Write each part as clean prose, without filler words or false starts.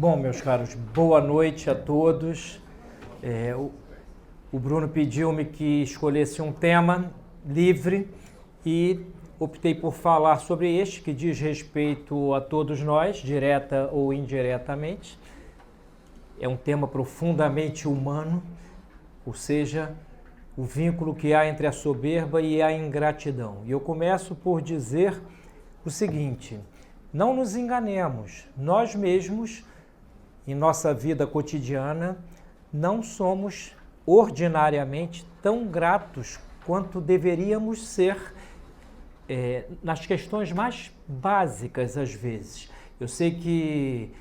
Bom, meus caros, boa noite a todos. O Bruno pediu-me que escolhesse um tema livre e optei por falar sobre este, que diz respeito a todos nós, direta ou indiretamente. É um tema profundamente humano, ou seja, o vínculo que há entre a soberba e a ingratidão. E eu começo por dizer o seguinte: não nos enganemos, nós mesmos, em nossa vida cotidiana, não somos ordinariamente tão gratos quanto deveríamos ser nas questões mais básicas, às vezes. Eu sei que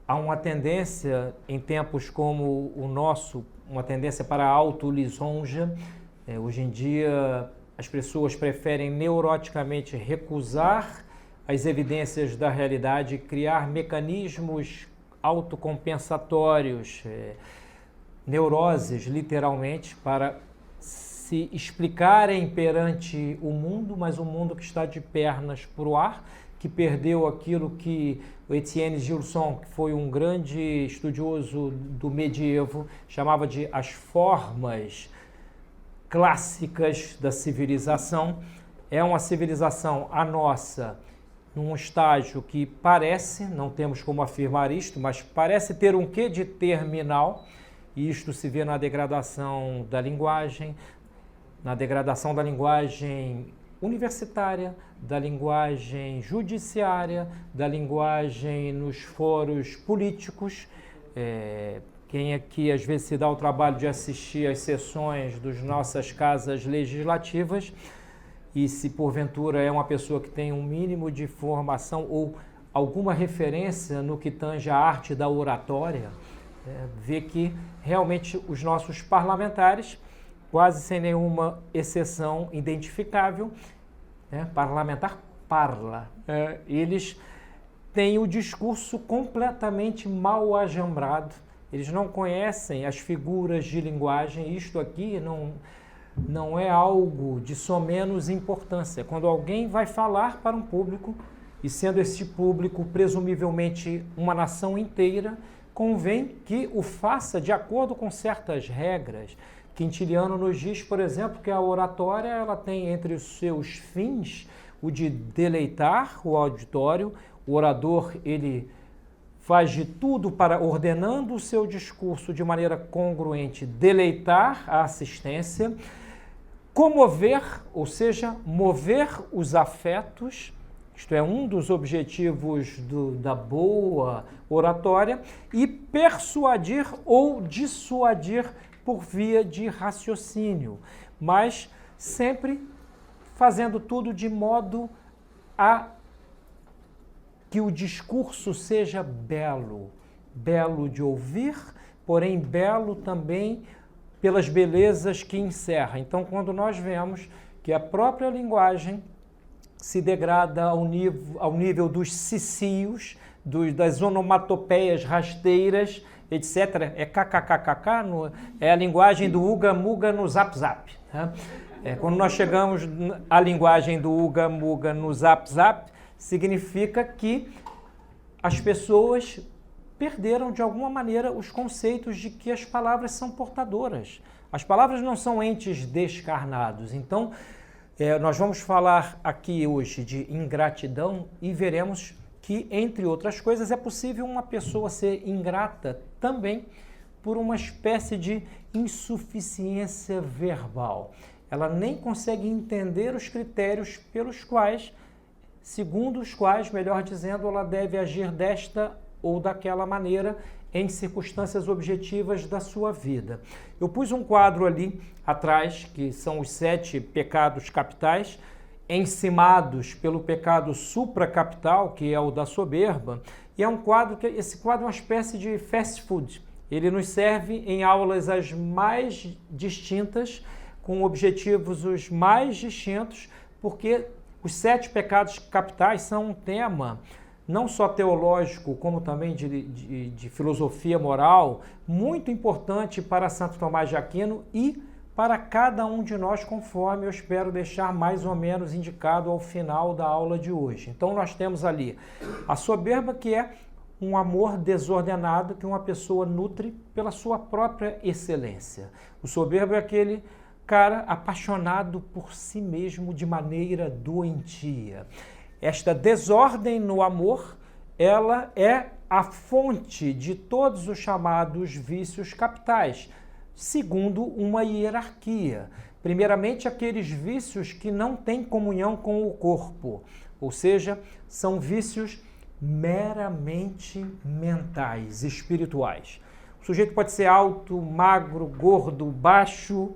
há uma tendência, em tempos como o nosso, uma tendência para a auto-lisonja. Hoje em dia, as pessoas preferem neuroticamente recusar as evidências da realidade e criar mecanismos autocompensatórios, neuroses, literalmente, para se explicarem perante o mundo, mas um mundo que está de pernas para o ar, que perdeu aquilo que o Etienne Gilson, que foi um grande estudioso do medievo, chamava de as formas clássicas da civilização. É uma civilização, a nossa, num estágio que parece, não temos como afirmar isto, mas parece ter um quê de terminal, e isto se vê na degradação da linguagem universitária, da linguagem judiciária, da linguagem nos fóruns políticos. Quem aqui às vezes se dá o trabalho de assistir às sessões das nossas casas legislativas, e se porventura é uma pessoa que tem um mínimo de formação ou alguma referência no que tange a arte da oratória, vê que realmente os nossos parlamentares, quase sem nenhuma exceção identificável, parlamentar parla, eles têm o discurso completamente mal ajambrado, eles não conhecem as figuras de linguagem. Isto aqui não é algo de somenos importância. Quando alguém vai falar para um público, e sendo esse público presumivelmente uma nação inteira, convém que o faça de acordo com certas regras. Quintiliano nos diz, por exemplo, que a oratória ela tem entre os seus fins o de deleitar o auditório. O orador ele faz de tudo para, ordenando o seu discurso de maneira congruente, deleitar a assistência, comover, ou seja, mover os afetos. Isto é um dos objetivos da boa oratória, e persuadir ou dissuadir por via de raciocínio, mas sempre fazendo tudo de modo a que o discurso seja belo, belo de ouvir, porém belo também pelas belezas que encerra. Então, quando nós vemos que a própria linguagem se degrada ao nível dos cicios, das onomatopeias rasteiras, etc. É kkkk, é a linguagem do uga-muga no zap-zap. Quando nós chegamos à linguagem do uga-muga no zap-zap, significa que as pessoas perderam, de alguma maneira, os conceitos de que as palavras são portadoras. As palavras não são entes descarnados. Então, nós vamos falar aqui hoje de ingratidão e veremos que, entre outras coisas, é possível uma pessoa ser ingrata também por uma espécie de insuficiência verbal. Ela nem consegue entender os critérios pelos quais, segundo os quais, melhor dizendo, ela deve agir desta ou daquela maneira em circunstâncias objetivas da sua vida. Eu pus um quadro ali atrás, que são os 7 pecados capitais, encimados pelo pecado supracapital, que é o da soberba, e é um quadro que esse quadro é uma espécie de fast food. Ele nos serve em aulas as mais distintas, com objetivos os mais distintos, porque os 7 pecados capitais são um tema não só teológico, como também de filosofia moral, muito importante para Santo Tomás de Aquino e para cada um de nós, conforme eu espero deixar mais ou menos indicado ao final da aula de hoje. Então nós temos ali a soberba, que é um amor desordenado que uma pessoa nutre pela sua própria excelência. O soberbo é aquele cara apaixonado por si mesmo de maneira doentia. Esta desordem no amor, ela é a fonte de todos os chamados vícios capitais, segundo uma hierarquia. Primeiramente, aqueles vícios que não têm comunhão com o corpo, ou seja, são vícios meramente mentais, espirituais. O sujeito pode ser alto, magro, gordo, baixo,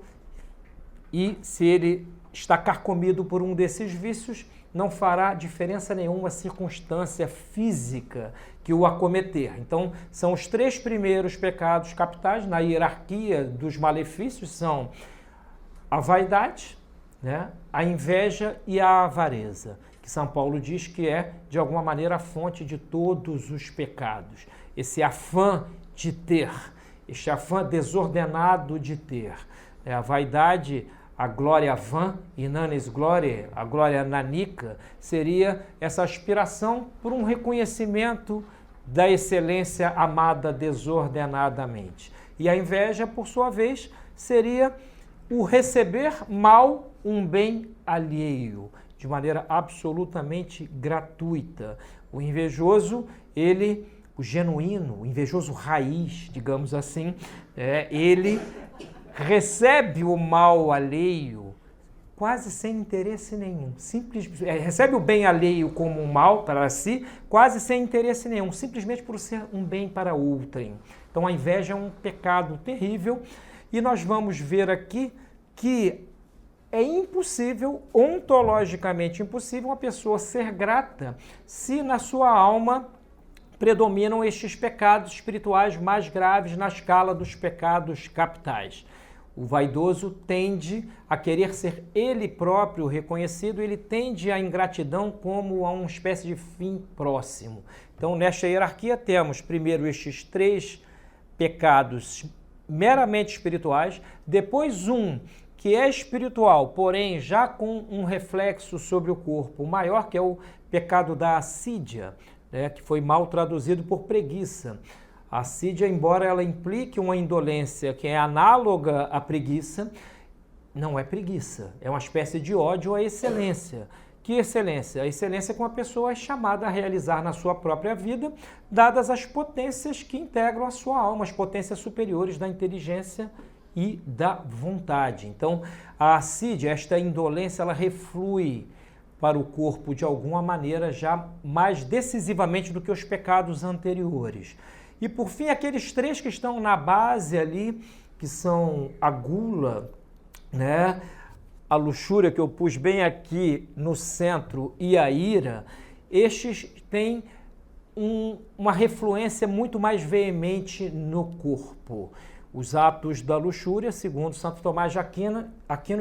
e se ele está carcomido por um desses vícios, não fará diferença nenhuma a circunstância física que o acometer. Então, são os 3 primeiros pecados capitais na hierarquia dos malefícios, são a vaidade, né, a inveja e a avareza, que São Paulo diz que é, de alguma maneira, a fonte de todos os pecados. Esse afã de ter, este afã desordenado de ter. A vaidade, a glória vã, inanis glória, a glória nanica, seria essa aspiração por um reconhecimento da excelência amada desordenadamente. E a inveja, por sua vez, seria o receber mal um bem alheio, de maneira absolutamente gratuita. O invejoso, o genuíno, o invejoso raiz, digamos assim, ele recebe o mal alheio quase sem interesse nenhum. Recebe o bem alheio como um mal para si, quase sem interesse nenhum, simplesmente por ser um bem para outrem. Então a inveja é um pecado terrível e nós vamos ver aqui que é impossível, ontologicamente impossível, uma pessoa ser grata se na sua alma predominam estes pecados espirituais mais graves na escala dos pecados capitais. O vaidoso tende a querer ser ele próprio reconhecido, ele tende à ingratidão como a uma espécie de fim próximo. Então, nesta hierarquia, temos primeiro estes 3 pecados meramente espirituais, depois um que é espiritual, porém já com um reflexo sobre o corpo maior, que é o pecado da assídia, né, que foi mal traduzido por preguiça. A assídia, embora ela implique uma indolência que é análoga à preguiça, não é preguiça, é uma espécie de ódio à excelência. Que excelência? A excelência que uma pessoa é chamada a realizar na sua própria vida, dadas as potências que integram a sua alma, as potências superiores da inteligência e da vontade. Então, a assídia, esta indolência, ela reflui para o corpo de alguma maneira já mais decisivamente do que os pecados anteriores. E por fim, aqueles 3 que estão na base ali, que são a gula, né, a luxúria, que eu pus bem aqui no centro, e a ira, estes têm uma refluência muito mais veemente no corpo. Os atos da luxúria, segundo Santo Tomás de Aquino,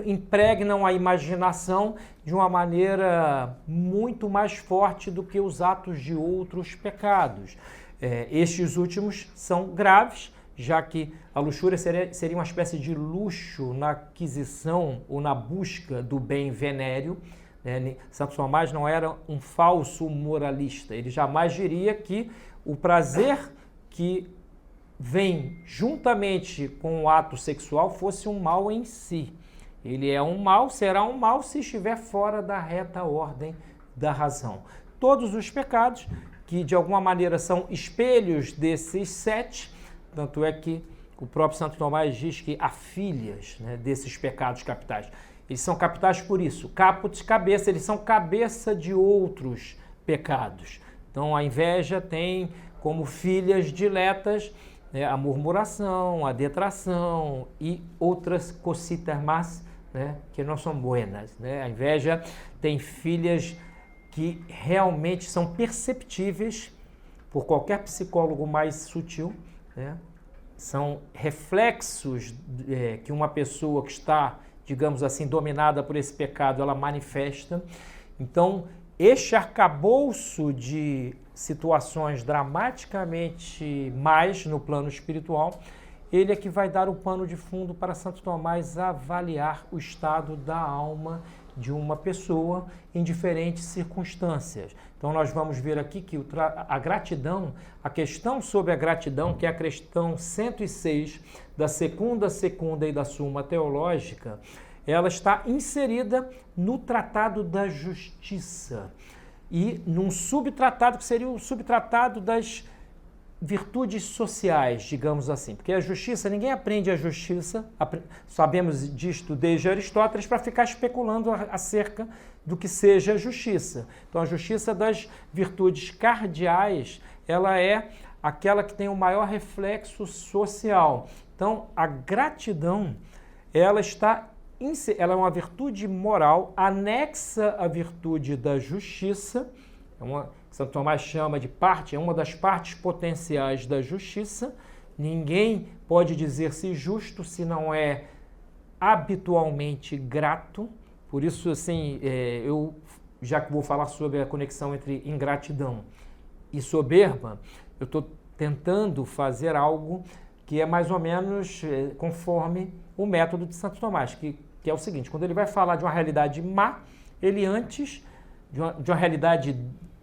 impregnam a imaginação de uma maneira muito mais forte do que os atos de outros pecados. Estes últimos são graves, já que a luxúria seria uma espécie de luxo na aquisição ou na busca do bem venéreo. Santo Tomás não era um falso moralista, ele jamais diria que o prazer que vem juntamente com o ato sexual fosse um mal em si. Ele é um mal, será um mal se estiver fora da reta ordem da razão. Todos os pecados que de alguma maneira são espelhos desses 7, tanto é que o próprio Santo Tomás diz que há filhas, né, desses pecados capitais. Eles são capitais por isso, caput, cabeça, eles são cabeça de outros pecados. Então a inveja tem como filhas diletas a murmuração, a detração e outras cositas más, né, que não são buenas. Né? A inveja tem filhas que realmente são perceptíveis por qualquer psicólogo mais sutil, né? São reflexos que uma pessoa que está, digamos assim, dominada por esse pecado, ela manifesta. Então, este arcabouço de situações dramaticamente mais no plano espiritual, ele é que vai dar o pano de fundo para Santo Tomás avaliar o estado da alma de uma pessoa em diferentes circunstâncias. Então nós vamos ver aqui que a gratidão, a questão sobre a gratidão, que é a questão 106 da segunda e da Suma Teológica, ela está inserida no Tratado da Justiça e num subtratado que seria o subtratado das virtudes sociais, digamos assim, porque a justiça, ninguém aprende a justiça, sabemos disto desde Aristóteles, para ficar especulando acerca do que seja a justiça. Então, a justiça das virtudes cardeais, ela é aquela que tem o maior reflexo social. Então, a gratidão, ela é uma virtude moral anexa à virtude da justiça, Santo Tomás chama de parte, é uma das partes potenciais da justiça. Ninguém pode dizer-se justo se não é habitualmente grato. Por isso, assim, eu já que vou falar sobre a conexão entre ingratidão e soberba, eu estou tentando fazer algo que é mais ou menos conforme o método de Santo Tomás, que é o seguinte: quando ele vai falar de uma realidade má, ele antes, de uma realidade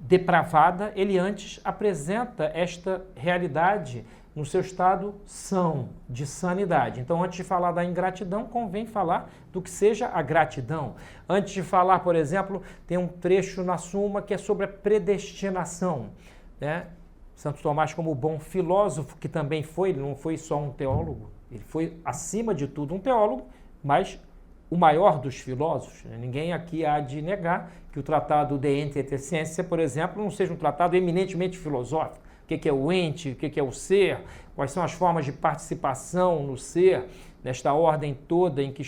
depravada, ele antes apresenta esta realidade no seu estado são, de sanidade. Então, antes de falar da ingratidão, convém falar do que seja a gratidão. Antes de falar, por exemplo, tem um trecho na Suma que é sobre a predestinação, né? Santo Tomás, como bom filósofo, que também foi, ele não foi só um teólogo, ele foi, acima de tudo, um teólogo, mas o maior dos filósofos. Ninguém aqui há de negar que o tratado De Ente et Essentia, por exemplo, não seja um tratado eminentemente filosófico. O que é o ente, o que é o ser, quais são as formas de participação no ser, nesta ordem toda em que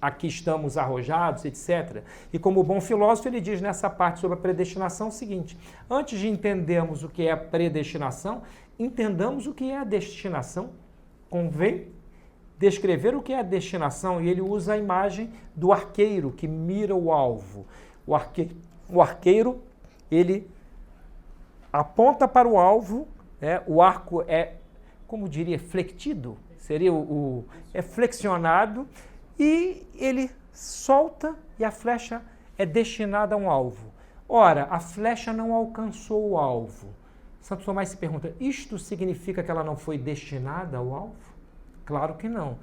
aqui estamos arrojados, etc. E como bom filósofo, ele diz nessa parte sobre a predestinação o seguinte: antes de entendermos o que é a predestinação, entendamos o que é a destinação. Convém descrever o que é a destinação, e ele usa a imagem do arqueiro que mira o alvo. O arqueiro, ele aponta para o alvo, o arco é, como diria, flectido, seria é flexionado, e ele solta e a flecha é destinada a um alvo. Ora, a flecha não alcançou o alvo. Santo Tomás se pergunta: isto significa que ela não foi destinada ao alvo? Claro que não.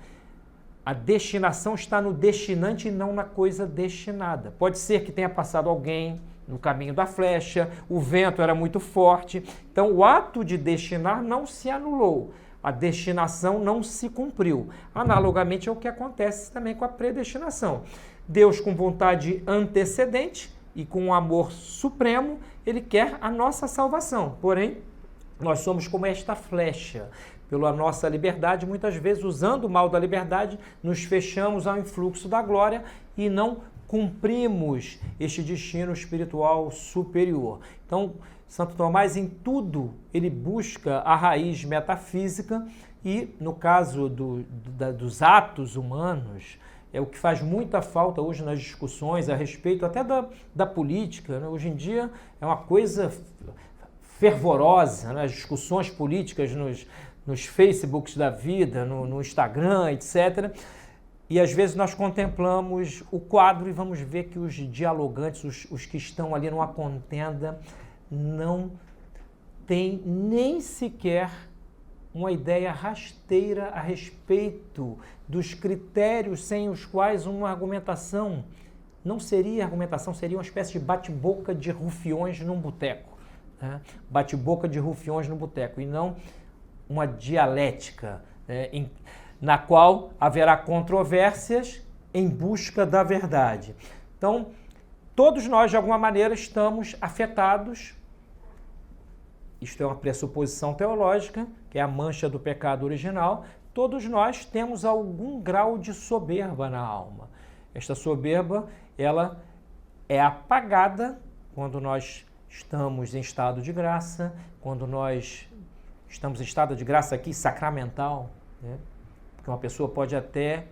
A destinação está no destinante e não na coisa destinada. Pode ser que tenha passado alguém no caminho da flecha, o vento era muito forte, então o ato de destinar não se anulou, a destinação não se cumpriu. Analogamente é o que acontece também com a predestinação. Deus, com vontade antecedente e com um amor supremo, ele quer a nossa salvação. Porém, nós somos como esta flecha. Pela nossa liberdade, muitas vezes, usando o mal da liberdade, nos fechamos ao influxo da glória e não cumprimos este destino espiritual superior. Então, Santo Tomás, em tudo, ele busca a raiz metafísica e, no caso dos atos humanos, é o que faz muita falta hoje nas discussões a respeito até da política, né? Hoje em dia é uma coisa fervorosa, né? As discussões políticas nos Facebooks da vida, no Instagram, etc. E às vezes nós contemplamos o quadro e vamos ver que os dialogantes, os que estão ali numa contenda, não têm nem sequer uma ideia rasteira a respeito dos critérios sem os quais uma argumentação não seria argumentação, seria uma espécie de bate-boca de rufiões num boteco, né? Bate-boca de rufiões no boteco, e não uma dialética, né, na qual haverá controvérsias em busca da verdade. Então, todos nós, de alguma maneira, estamos afetados, isto é uma pressuposição teológica, que é a mancha do pecado original, todos nós temos algum grau de soberba na alma. Esta soberba, ela é apagada quando nós estamos em estado de graça, quando nós estamos em estado de graça aqui sacramental, né? Porque uma pessoa pode até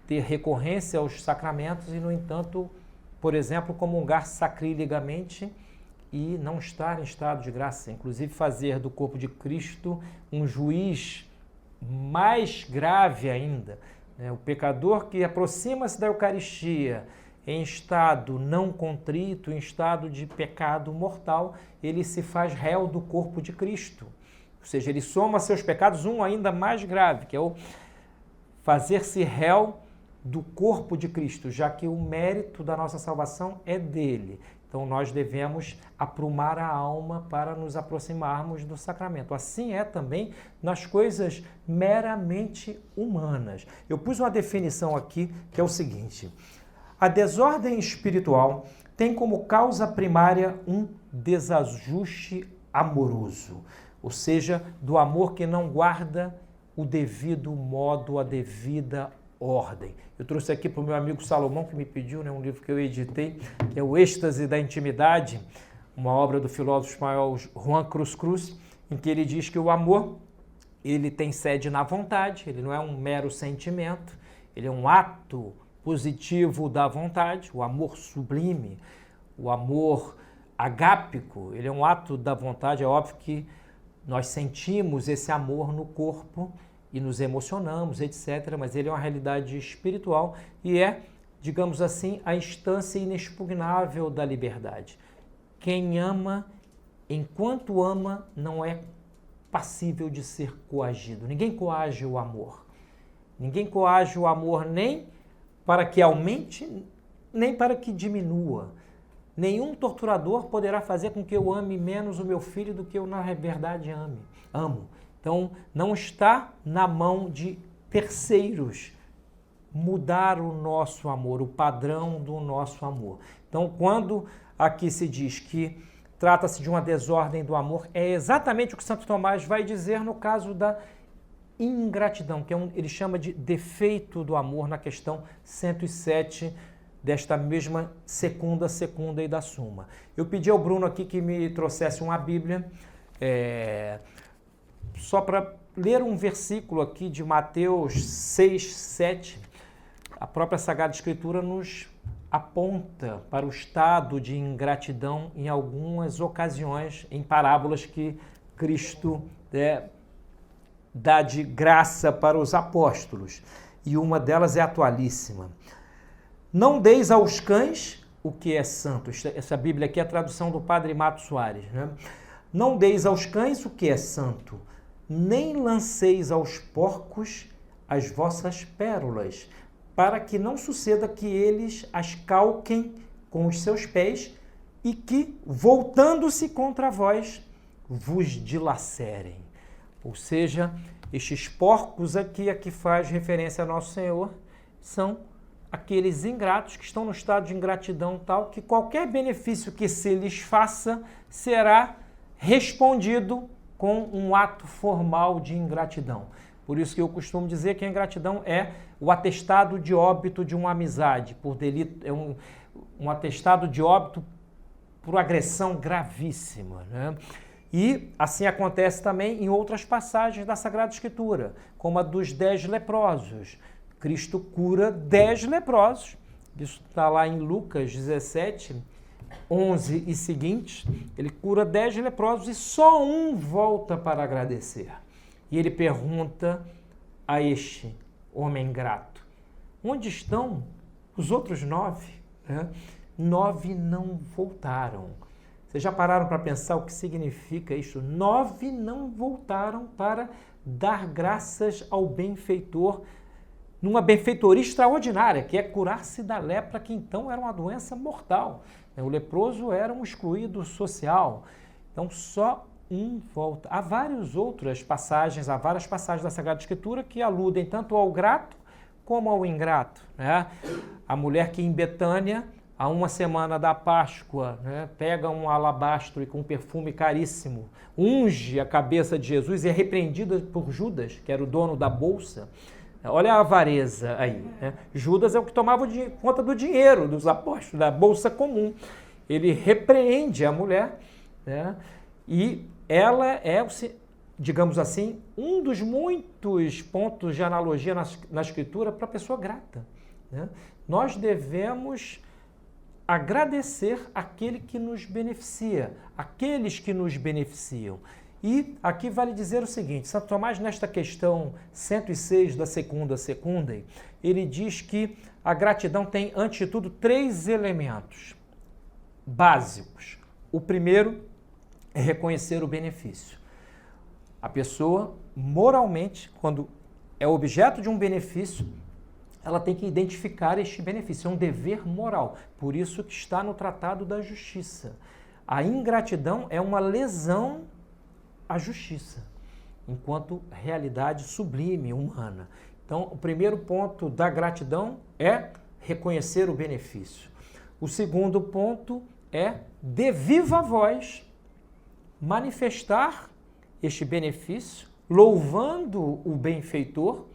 ter recorrência aos sacramentos e, no entanto, por exemplo, comungar sacrilegamente e não estar em estado de graça. Inclusive fazer do corpo de Cristo um juiz mais grave ainda, né? O pecador que aproxima-se da Eucaristia em estado não contrito, em estado de pecado mortal, ele se faz réu do corpo de Cristo. Ou seja, ele soma seus pecados, um ainda mais grave, que é o fazer-se réu do corpo de Cristo, já que o mérito da nossa salvação é dele. Então nós devemos aprumar a alma para nos aproximarmos do sacramento. Assim é também nas coisas meramente humanas. Eu pus uma definição aqui que é o seguinte: a desordem espiritual tem como causa primária um desajuste amoroso, ou seja, do amor que não guarda o devido modo, a devida ordem. Eu trouxe aqui para o meu amigo Salomão, que me pediu, um livro que eu editei, que é o Êxtase da Intimidade, uma obra do filósofo espanhol Juan Cruz Cruz, em que ele diz que o amor, ele tem sede na vontade, ele não é um mero sentimento, ele é um ato positivo da vontade, o amor sublime, o amor agápico, ele é um ato da vontade. É óbvio que nós sentimos esse amor no corpo e nos emocionamos, etc., mas ele é uma realidade espiritual e é, digamos assim, a instância inexpugnável da liberdade. Quem ama, enquanto ama, não é passível de ser coagido. Ninguém coage o amor. Ninguém coage o amor nem para que aumente, nem para que diminua. Nenhum torturador poderá fazer com que eu ame menos o meu filho do que eu, na verdade, amo. Então, não está na mão de terceiros mudar o nosso amor, o padrão do nosso amor. Então, quando aqui se diz que trata-se de uma desordem do amor, é exatamente o que Santo Tomás vai dizer no caso da ingratidão, que ele chama de defeito do amor na questão 107 desta mesma secunda e da Suma. Eu pedi ao Bruno aqui que me trouxesse uma Bíblia, só para ler um versículo aqui de Mateus 6, 7. A própria Sagrada Escritura nos aponta para o estado de ingratidão em algumas ocasiões, em parábolas que Cristo dá de graça para os apóstolos. E uma delas é atualíssima. Não deis aos cães o que é santo. Essa Bíblia aqui é a tradução do Padre Mato Soares. Não deis aos cães o que é santo, nem lanceis aos porcos as vossas pérolas, para que não suceda que eles as calquem com os seus pés e que, voltando-se contra vós, vos dilacerem. Ou seja, estes porcos aqui a que faz referência a Nosso Senhor são aqueles ingratos que estão no estado de ingratidão tal que qualquer benefício que se lhes faça será respondido com um ato formal de ingratidão. Por isso que eu costumo dizer que a ingratidão é o atestado de óbito de uma amizade, por delito, é um atestado de óbito por agressão gravíssima, E assim acontece também em outras passagens da Sagrada Escritura, como a dos 10 leprosos. Cristo cura 10 leprosos, isso está lá em Lucas 17, 11 e seguintes. Ele cura 10 leprosos e só um volta para agradecer. E ele pergunta a este homem ingrato: onde estão os outros 9? 9 não voltaram. Vocês já pararam para pensar o que significa isso? 9 não voltaram para dar graças ao benfeitor, numa benfeitoria extraordinária, que é curar-se da lepra, que então era uma doença mortal. O leproso era um excluído social. Então, só um volta. Há várias passagens da Sagrada Escritura que aludem tanto ao grato como ao ingrato. A mulher que em Betânia, há uma semana da Páscoa, pega um alabastro e com um perfume caríssimo, unge a cabeça de Jesus e é repreendida por Judas, que era o dono da bolsa. Olha a avareza aí. Judas é o que tomava conta do dinheiro dos apóstolos, da bolsa comum. Ele repreende a mulher, e ela é, digamos assim, um dos muitos pontos de analogia na Escritura para a pessoa grata. Nós devemos agradecer aquele que nos beneficia, aqueles que nos beneficiam. E aqui vale dizer o seguinte: Santo Tomás, nesta questão 106 da Secunda, ele diz que A gratidão tem, antes de tudo, 3 elementos básicos. O primeiro é reconhecer o benefício. A pessoa, moralmente, quando é objeto de um benefício, ela tem que identificar este benefício. É um dever moral. Por isso que está no Tratado da Justiça. A ingratidão é uma lesão à justiça, enquanto realidade sublime, humana. Então, o primeiro ponto da gratidão é reconhecer o benefício. O segundo ponto é, de viva voz, manifestar este benefício, louvando o benfeitor,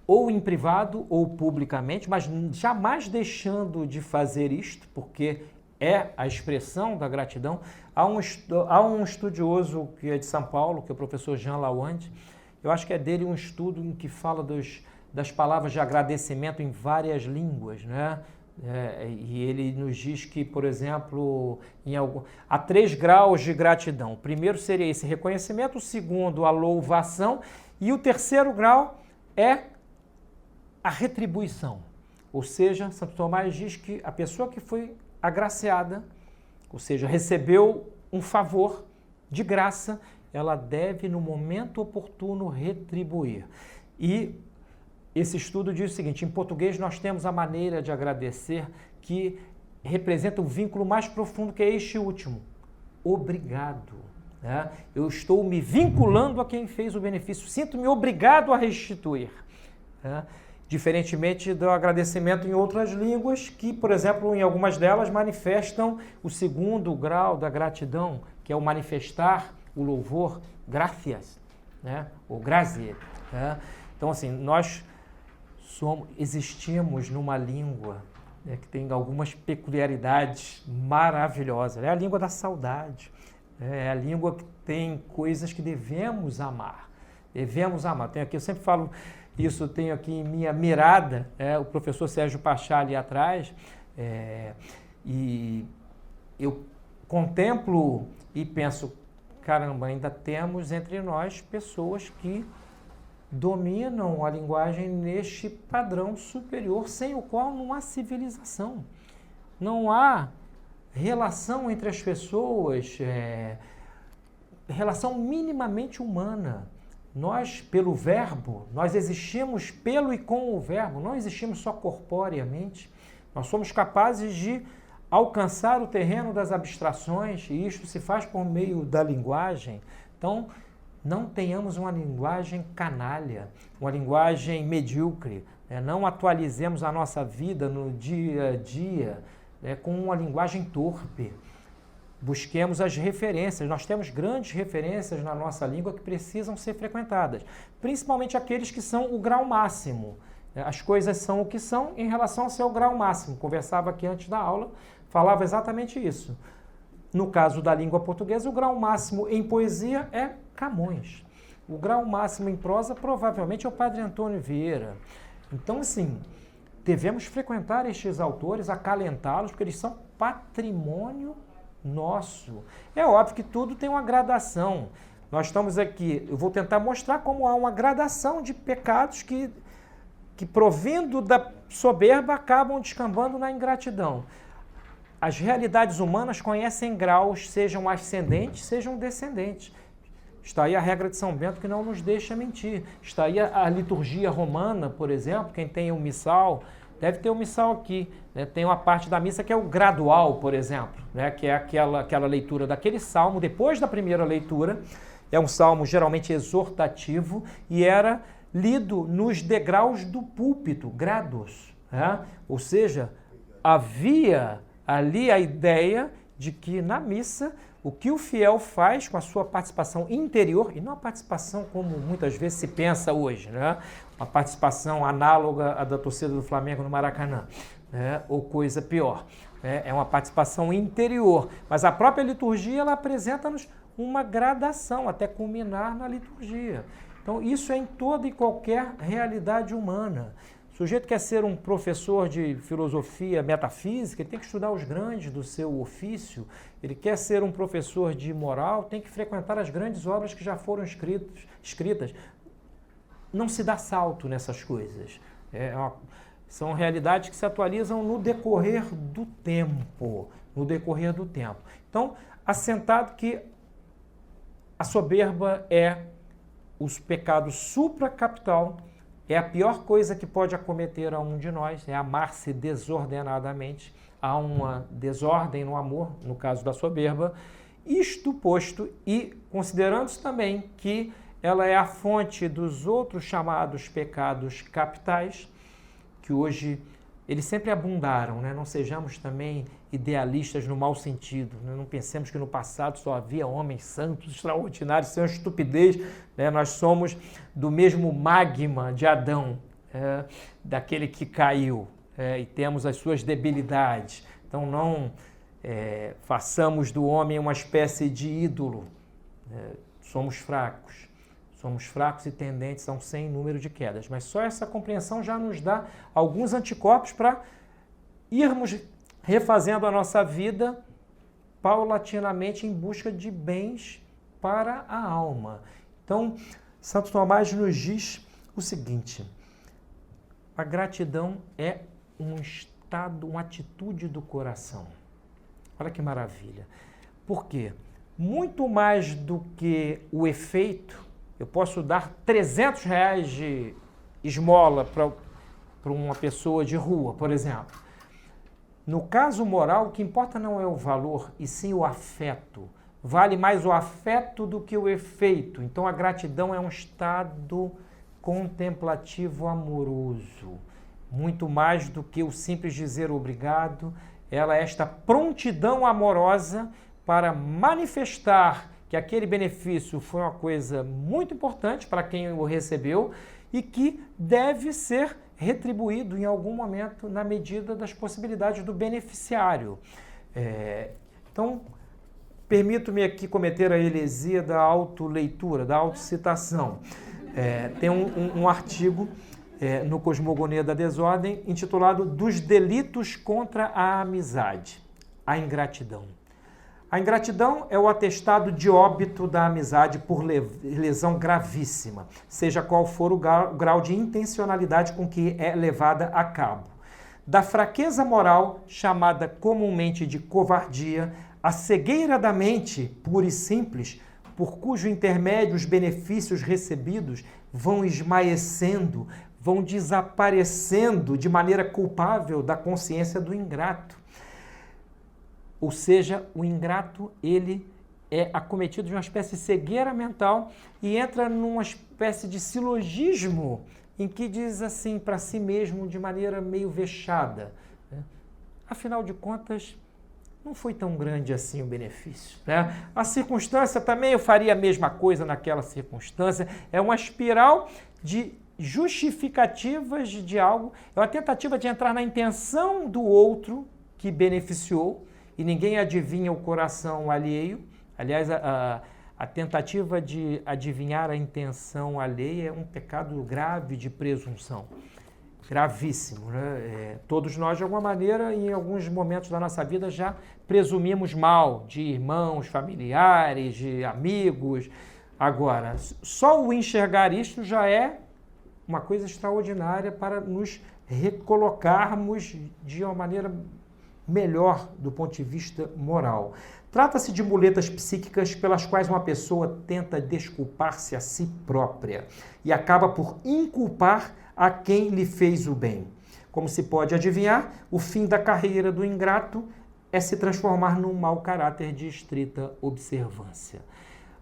ou em privado ou publicamente, mas jamais deixando de fazer isto, porque é a expressão da gratidão. Há um estudioso que é de São Paulo, que é o professor Jean Lawande, eu acho que é dele um estudo em que fala das palavras de agradecimento em várias línguas, né? E ele nos diz que, por exemplo, há 3 graus de gratidão. O primeiro seria esse reconhecimento, o segundo a louvação e o terceiro grau é a retribuição. Ou seja, Santo Tomás diz que a pessoa que foi agraciada, ou seja, recebeu um favor de graça, ela deve, no momento oportuno, retribuir. E esse estudo diz o seguinte: em português nós temos a maneira de agradecer que representa um vínculo mais profundo, que é este último: obrigado. Né? Eu estou me vinculando a quem fez o benefício, sinto-me obrigado a restituir. Né? Diferentemente do agradecimento em outras línguas, que, por exemplo, em algumas delas manifestam o segundo grau da gratidão, que é o manifestar o louvor, gracias, né? Ou grazie. Né? Então, assim, nós existimos numa língua, né, que tem algumas peculiaridades maravilhosas. É a língua da saudade, é a língua que tem coisas que devemos amar. Devemos amar. Tem aqui, eu sempre falo isso, tenho aqui em minha mirada, o professor Sérgio Pachá ali atrás, e eu contemplo e penso, caramba, ainda temos entre nós pessoas que dominam a linguagem neste padrão superior, sem o qual não há civilização. Não há relação entre as pessoas, relação minimamente humana. Nós, pelo verbo, nós existimos pelo e com o verbo, não existimos só corporeamente. Nós somos capazes de alcançar o terreno das abstrações, e isto se faz por meio da linguagem. Então, não tenhamos uma linguagem canalha, uma linguagem medíocre, né? Não atualizemos a nossa vida no dia a dia, né, com uma linguagem torpe. Busquemos as referências. Nós temos grandes referências na nossa língua que precisam ser frequentadas, principalmente aqueles que são o grau máximo. As coisas são o que são em relação ao seu grau máximo. Conversava aqui antes da aula, falava exatamente isso. No caso da língua portuguesa, o grau máximo em poesia é Camões. O grau máximo em prosa provavelmente é o Padre Antônio Vieira. Então, assim, devemos frequentar estes autores, acalentá-los, porque eles são patrimônio nosso. É óbvio que tudo tem uma gradação. Nós estamos aqui, eu vou tentar mostrar como há uma gradação de pecados que provindo da soberba acabam descambando na ingratidão. As realidades humanas conhecem graus, sejam ascendentes, sejam descendentes. Está aí a regra de São Bento que não nos deixa mentir. Está aí a liturgia romana, por exemplo, quem tem um missal, deve ter um missal aqui, né? Tem uma parte da missa que é o gradual, por exemplo, né? Que é aquela leitura daquele salmo, depois da primeira leitura, é um salmo geralmente exortativo e era lido nos degraus do púlpito, grados, né? Ou seja, havia ali a ideia de que na missa o que o fiel faz com a sua participação interior, e não a participação como muitas vezes se pensa hoje, né? Uma participação análoga à da torcida do Flamengo no Maracanã, né? Ou coisa pior. É uma participação interior, mas a própria liturgia ela apresenta-nos uma gradação até culminar na liturgia. Então isso é em toda e qualquer realidade humana. O sujeito quer ser um professor de filosofia metafísica, ele tem que estudar os grandes do seu ofício. Ele quer ser um professor de moral, tem que frequentar as grandes obras que já foram escritas. Não se dá salto nessas coisas. São realidades que se atualizam no decorrer do tempo. No decorrer do tempo. Então, assentado que a soberba é os pecados supracapital, é a pior coisa que pode acometer a um de nós, é amar-se desordenadamente. Há uma desordem no amor, no caso da soberba. Isto posto e considerando-se também que ela é a fonte dos outros chamados pecados capitais, que hoje eles sempre abundaram, né? Não sejamos também idealistas no mau sentido, né? Não pensemos que no passado só havia homens santos, extraordinários, isso é uma estupidez, né? Nós somos do mesmo magma de Adão, daquele que caiu, e temos as suas debilidades. Então não façamos do homem uma espécie de ídolo. Somos fracos e tendentes a um sem número de quedas. Mas só essa compreensão já nos dá alguns anticorpos para irmos refazendo a nossa vida paulatinamente em busca de bens para a alma. Então, Santo Tomás nos diz o seguinte: a gratidão é um estado, uma atitude do coração. Olha que maravilha. Por quê? Muito mais do que o efeito, eu posso dar R$300 de esmola para uma pessoa de rua, por exemplo. No caso moral, o que importa não é o valor, e sim o afeto. Vale mais o afeto do que o efeito. Então, a gratidão é um estado contemplativo amoroso. Muito mais do que o simples dizer obrigado, ela é esta prontidão amorosa para manifestar que aquele benefício foi uma coisa muito importante para quem o recebeu e que deve ser retribuído em algum momento na medida das possibilidades do beneficiário. Então, permito-me aqui cometer a heresia da autoleitura, da autocitação. Tem um artigo no Cosmogonia da Desordem intitulado Dos Delitos contra a Amizade, a ingratidão. A ingratidão é o atestado de óbito da amizade por lesão gravíssima, seja qual for o grau de intencionalidade com que é levada a cabo. Da fraqueza moral, chamada comumente de covardia, a cegueira da mente, pura e simples, por cujo intermédio os benefícios recebidos vão esmaecendo, vão desaparecendo de maneira culpável da consciência do ingrato. Ou seja, o ingrato, ele é acometido de uma espécie de cegueira mental e entra numa espécie de silogismo em que diz assim para si mesmo de maneira meio vexada, né? Afinal de contas, não foi tão grande assim o benefício, né? A circunstância também, eu faria a mesma coisa naquela circunstância. É uma espiral de justificativas de algo, é uma tentativa de entrar na intenção do outro que beneficiou, e ninguém adivinha o coração alheio. Aliás, a tentativa de adivinhar a intenção alheia é um pecado grave de presunção. Gravíssimo, né? Todos nós, de alguma maneira, em alguns momentos da nossa vida, já presumimos mal de irmãos, familiares, de amigos. Agora, só o enxergar isto já é uma coisa extraordinária para nos recolocarmos de uma maneira melhor do ponto de vista moral. Trata-se de muletas psíquicas pelas quais uma pessoa tenta desculpar-se a si própria e acaba por inculpar a quem lhe fez o bem. Como se pode adivinhar, o fim da carreira do ingrato é se transformar num mau caráter de estrita observância.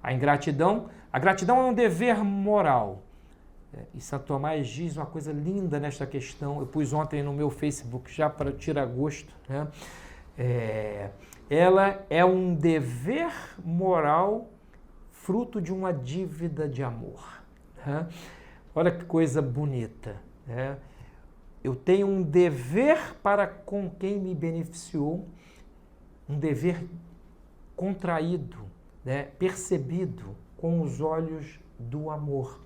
A gratidão é um dever moral. E Santo Tomás diz uma coisa linda nesta questão. Eu pus ontem no meu Facebook já para tirar gosto, né? Ela é um dever moral fruto de uma dívida de amor, né? Olha que coisa bonita, né? Eu tenho um dever para com quem me beneficiou, um dever contraído, né? Percebido com os olhos do amor.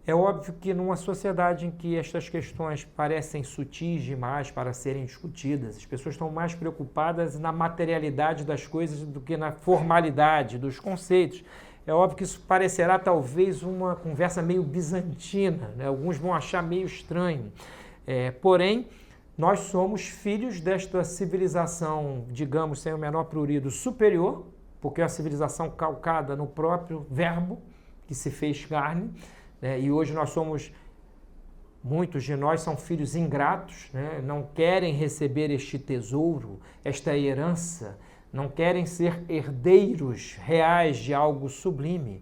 É óbvio que numa sociedade em que estas questões parecem sutis demais para serem discutidas, as pessoas estão mais preocupadas na materialidade das coisas do que na formalidade dos conceitos. É óbvio que isso parecerá talvez uma conversa meio bizantina, né? Alguns vão achar meio estranho. Porém, nós somos filhos desta civilização, digamos, sem o menor prurido, superior, porque é a civilização calcada no próprio verbo que se fez carne, né? E hoje nós somos, muitos de nós são filhos ingratos, né? Não querem receber este tesouro, esta herança, não querem ser herdeiros reais de algo sublime.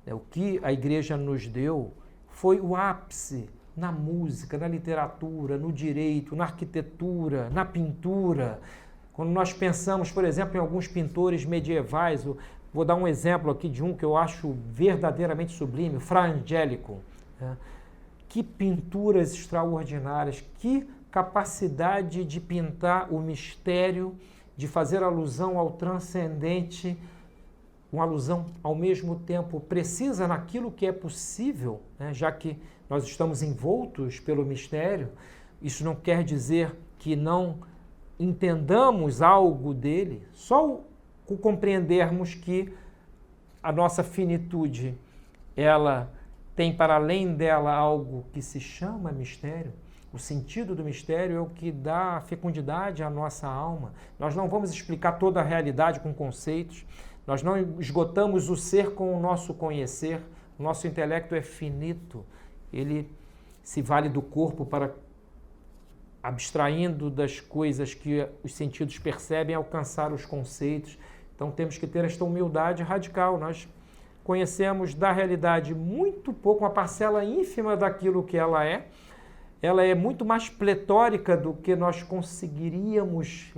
O que a igreja nos deu foi o ápice na música, na literatura, no direito, na arquitetura, na pintura. Quando nós pensamos, por exemplo, em alguns pintores medievais, vou dar um exemplo aqui de um que eu acho verdadeiramente sublime, Fra Angelico. Né? Que pinturas extraordinárias, que capacidade de pintar o mistério, de fazer alusão ao transcendente, uma alusão ao mesmo tempo precisa naquilo que é possível, né? Já que nós estamos envoltos pelo mistério. Isso não quer dizer que não entendamos algo dele, só o compreendermos que a nossa finitude, ela tem para além dela algo que se chama mistério. O sentido do mistério é o que dá fecundidade à nossa alma. Nós não vamos explicar toda a realidade com conceitos, nós não esgotamos o ser com o nosso conhecer, o nosso intelecto é finito, ele se vale do corpo para, abstraindo das coisas que os sentidos percebem, alcançar os conceitos. Então temos que ter esta humildade radical. Nós conhecemos da realidade muito pouco, uma parcela ínfima daquilo que ela é muito mais pletórica do que nós conseguiríamos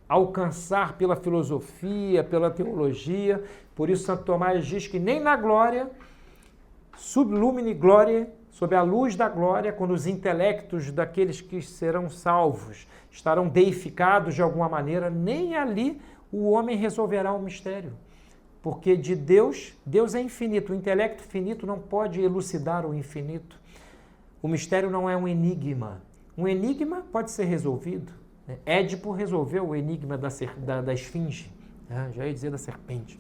alcançar pela filosofia, pela teologia. Por isso Santo Tomás diz que nem na glória, sub lumine glória, sob a luz da glória, quando os intelectos daqueles que serão salvos estarão deificados de alguma maneira, nem ali o homem resolverá o mistério. Porque de Deus é infinito, o intelecto finito não pode elucidar o infinito. O mistério não é um enigma. Um enigma pode ser resolvido. Édipo resolveu o enigma da esfinge, já ia dizer da serpente.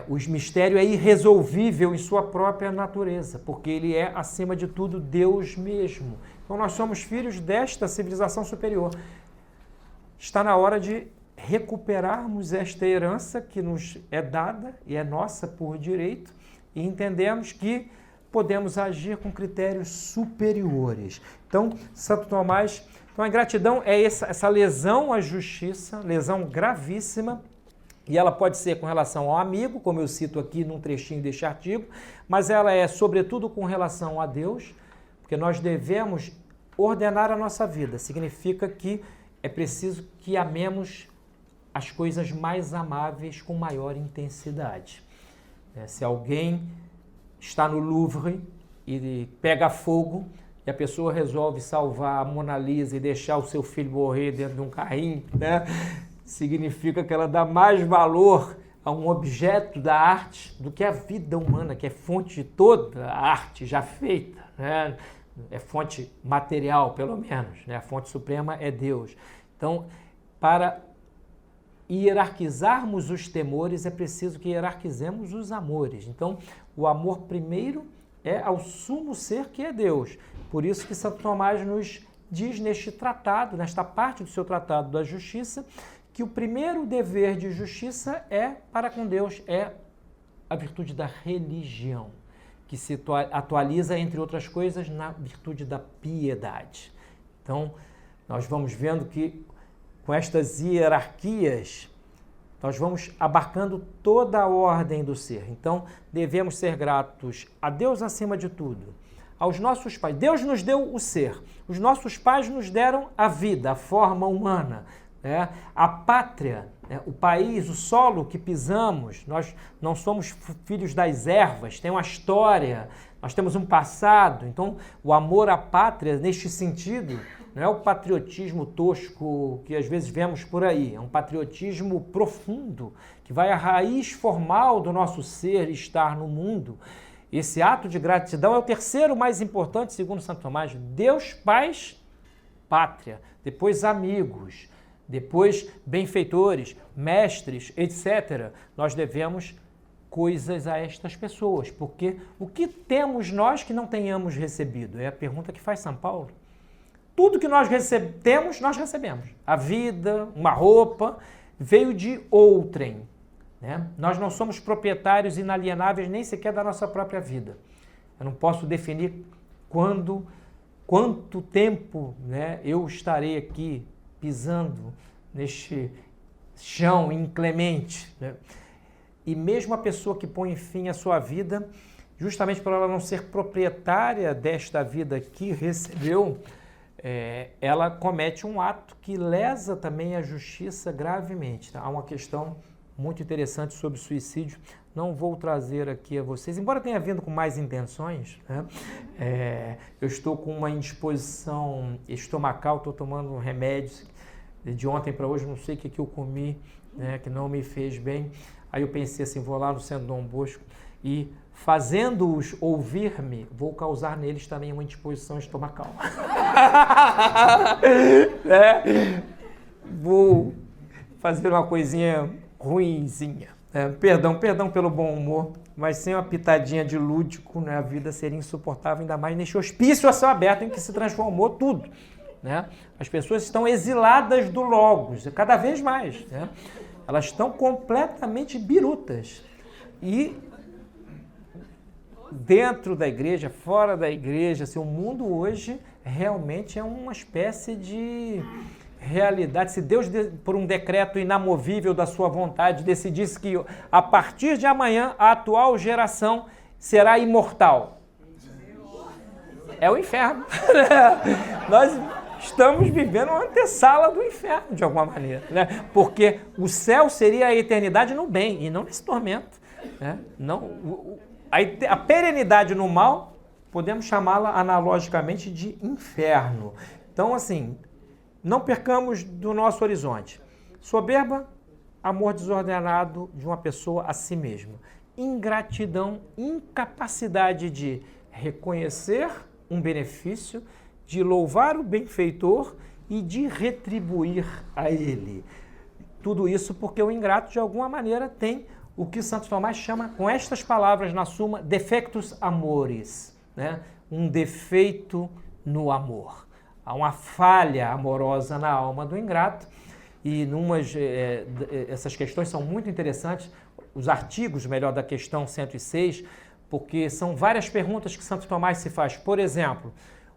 O mistério é irresolvível em sua própria natureza, porque ele é, acima de tudo, Deus mesmo. Então nós somos filhos desta civilização superior. Está na hora de recuperarmos esta herança que nos é dada e é nossa por direito e entendemos que podemos agir com critérios superiores. Então, Santo Tomás, a ingratidão é essa lesão à justiça, lesão gravíssima, e ela pode ser com relação ao amigo, como eu cito aqui num trechinho deste artigo, mas ela é sobretudo com relação a Deus, porque nós devemos ordenar a nossa vida. Significa que é preciso que amemos as coisas mais amáveis com maior intensidade. Se alguém está no Louvre e pega fogo e a pessoa resolve salvar a Mona Lisa e deixar o seu filho morrer dentro de um carrinho, né? Significa que ela dá mais valor a um objeto da arte do que a vida humana, que é fonte de toda a arte já feita, né? É fonte material, pelo menos, né? A fonte suprema é Deus. Então, para hierarquizarmos os temores, é preciso que hierarquizemos os amores. Então, o amor primeiro é ao sumo ser que é Deus. Por isso que Santo Tomás nos diz neste tratado, nesta parte do seu tratado da justiça, que o primeiro dever de justiça é para com Deus, é a virtude da religião, que se atualiza, entre outras coisas, na virtude da piedade. Então, nós vamos vendo que com estas hierarquias, nós vamos abarcando toda a ordem do ser. Então, devemos ser gratos a Deus acima de tudo, aos nossos pais. Deus nos deu o ser. Os nossos pais nos deram a vida, a forma humana, né? A pátria, né? O país, o solo que pisamos. Nós não somos filhos das ervas, tem uma história, nós temos um passado. Então, o amor à pátria, neste sentido, não é o patriotismo tosco que às vezes vemos por aí, é um patriotismo profundo, que vai à raiz formal do nosso ser e estar no mundo. Esse ato de gratidão é o terceiro mais importante, segundo Santo Tomás. Deus, pais, pátria, depois amigos, depois benfeitores, mestres, etc. Nós devemos coisas a estas pessoas, porque o que temos nós que não tenhamos recebido? É a pergunta que faz São Paulo. Tudo que nós temos, nós recebemos. A vida, uma roupa, veio de outrem. Né? Nós não somos proprietários inalienáveis nem sequer da nossa própria vida. Eu não posso definir quanto tempo, né, eu estarei aqui pisando neste chão inclemente. Né? E mesmo a pessoa que põe fim à sua vida, justamente por ela não ser proprietária desta vida que recebeu, ela comete um ato que lesa também a justiça gravemente. Tá? Há uma questão muito interessante sobre suicídio, não vou trazer aqui a vocês, embora tenha vindo com mais intenções, né? Eu estou com uma indisposição estomacal, estou tomando remédios de ontem para hoje, não sei o que eu comi, né, que não me fez bem. Aí eu pensei assim, vou lá no Centro Dom Bosco e, fazendo-os ouvir-me, vou causar neles também uma indisposição estomacal. Vou fazer uma coisinha ruinzinha. Perdão pelo bom humor, mas sem uma pitadinha de lúdico, né, a vida seria insuportável, ainda mais neste hospício a céu aberto em que se transformou tudo. Né? As pessoas estão exiladas do Logos, cada vez mais. Né? Elas estão completamente birutas. E dentro da igreja, fora da igreja, assim, o mundo hoje realmente é uma espécie de realidade. Se Deus, por um decreto inamovível da sua vontade, decidisse que a partir de amanhã a atual geração será imortal, é o inferno. Nós estamos vivendo uma antessala do inferno, de alguma maneira, né? Porque o céu seria a eternidade no bem e não nesse tormento. Né? Não, a perenidade no mal, podemos chamá-la analogicamente de inferno. Então, assim, não percamos do nosso horizonte. Soberba, amor desordenado de uma pessoa a si mesma. Ingratidão, incapacidade de reconhecer um benefício, de louvar o benfeitor e de retribuir a ele. Tudo isso porque o ingrato, de alguma maneira, tem o que Santo Tomás chama, com estas palavras na Suma, defectus amoris, né? Um defeito no amor. Há uma falha amorosa na alma do ingrato e essas questões são muito interessantes, os artigos, melhor, da questão 106, porque são várias perguntas que Santo Tomás se faz. Por exemplo,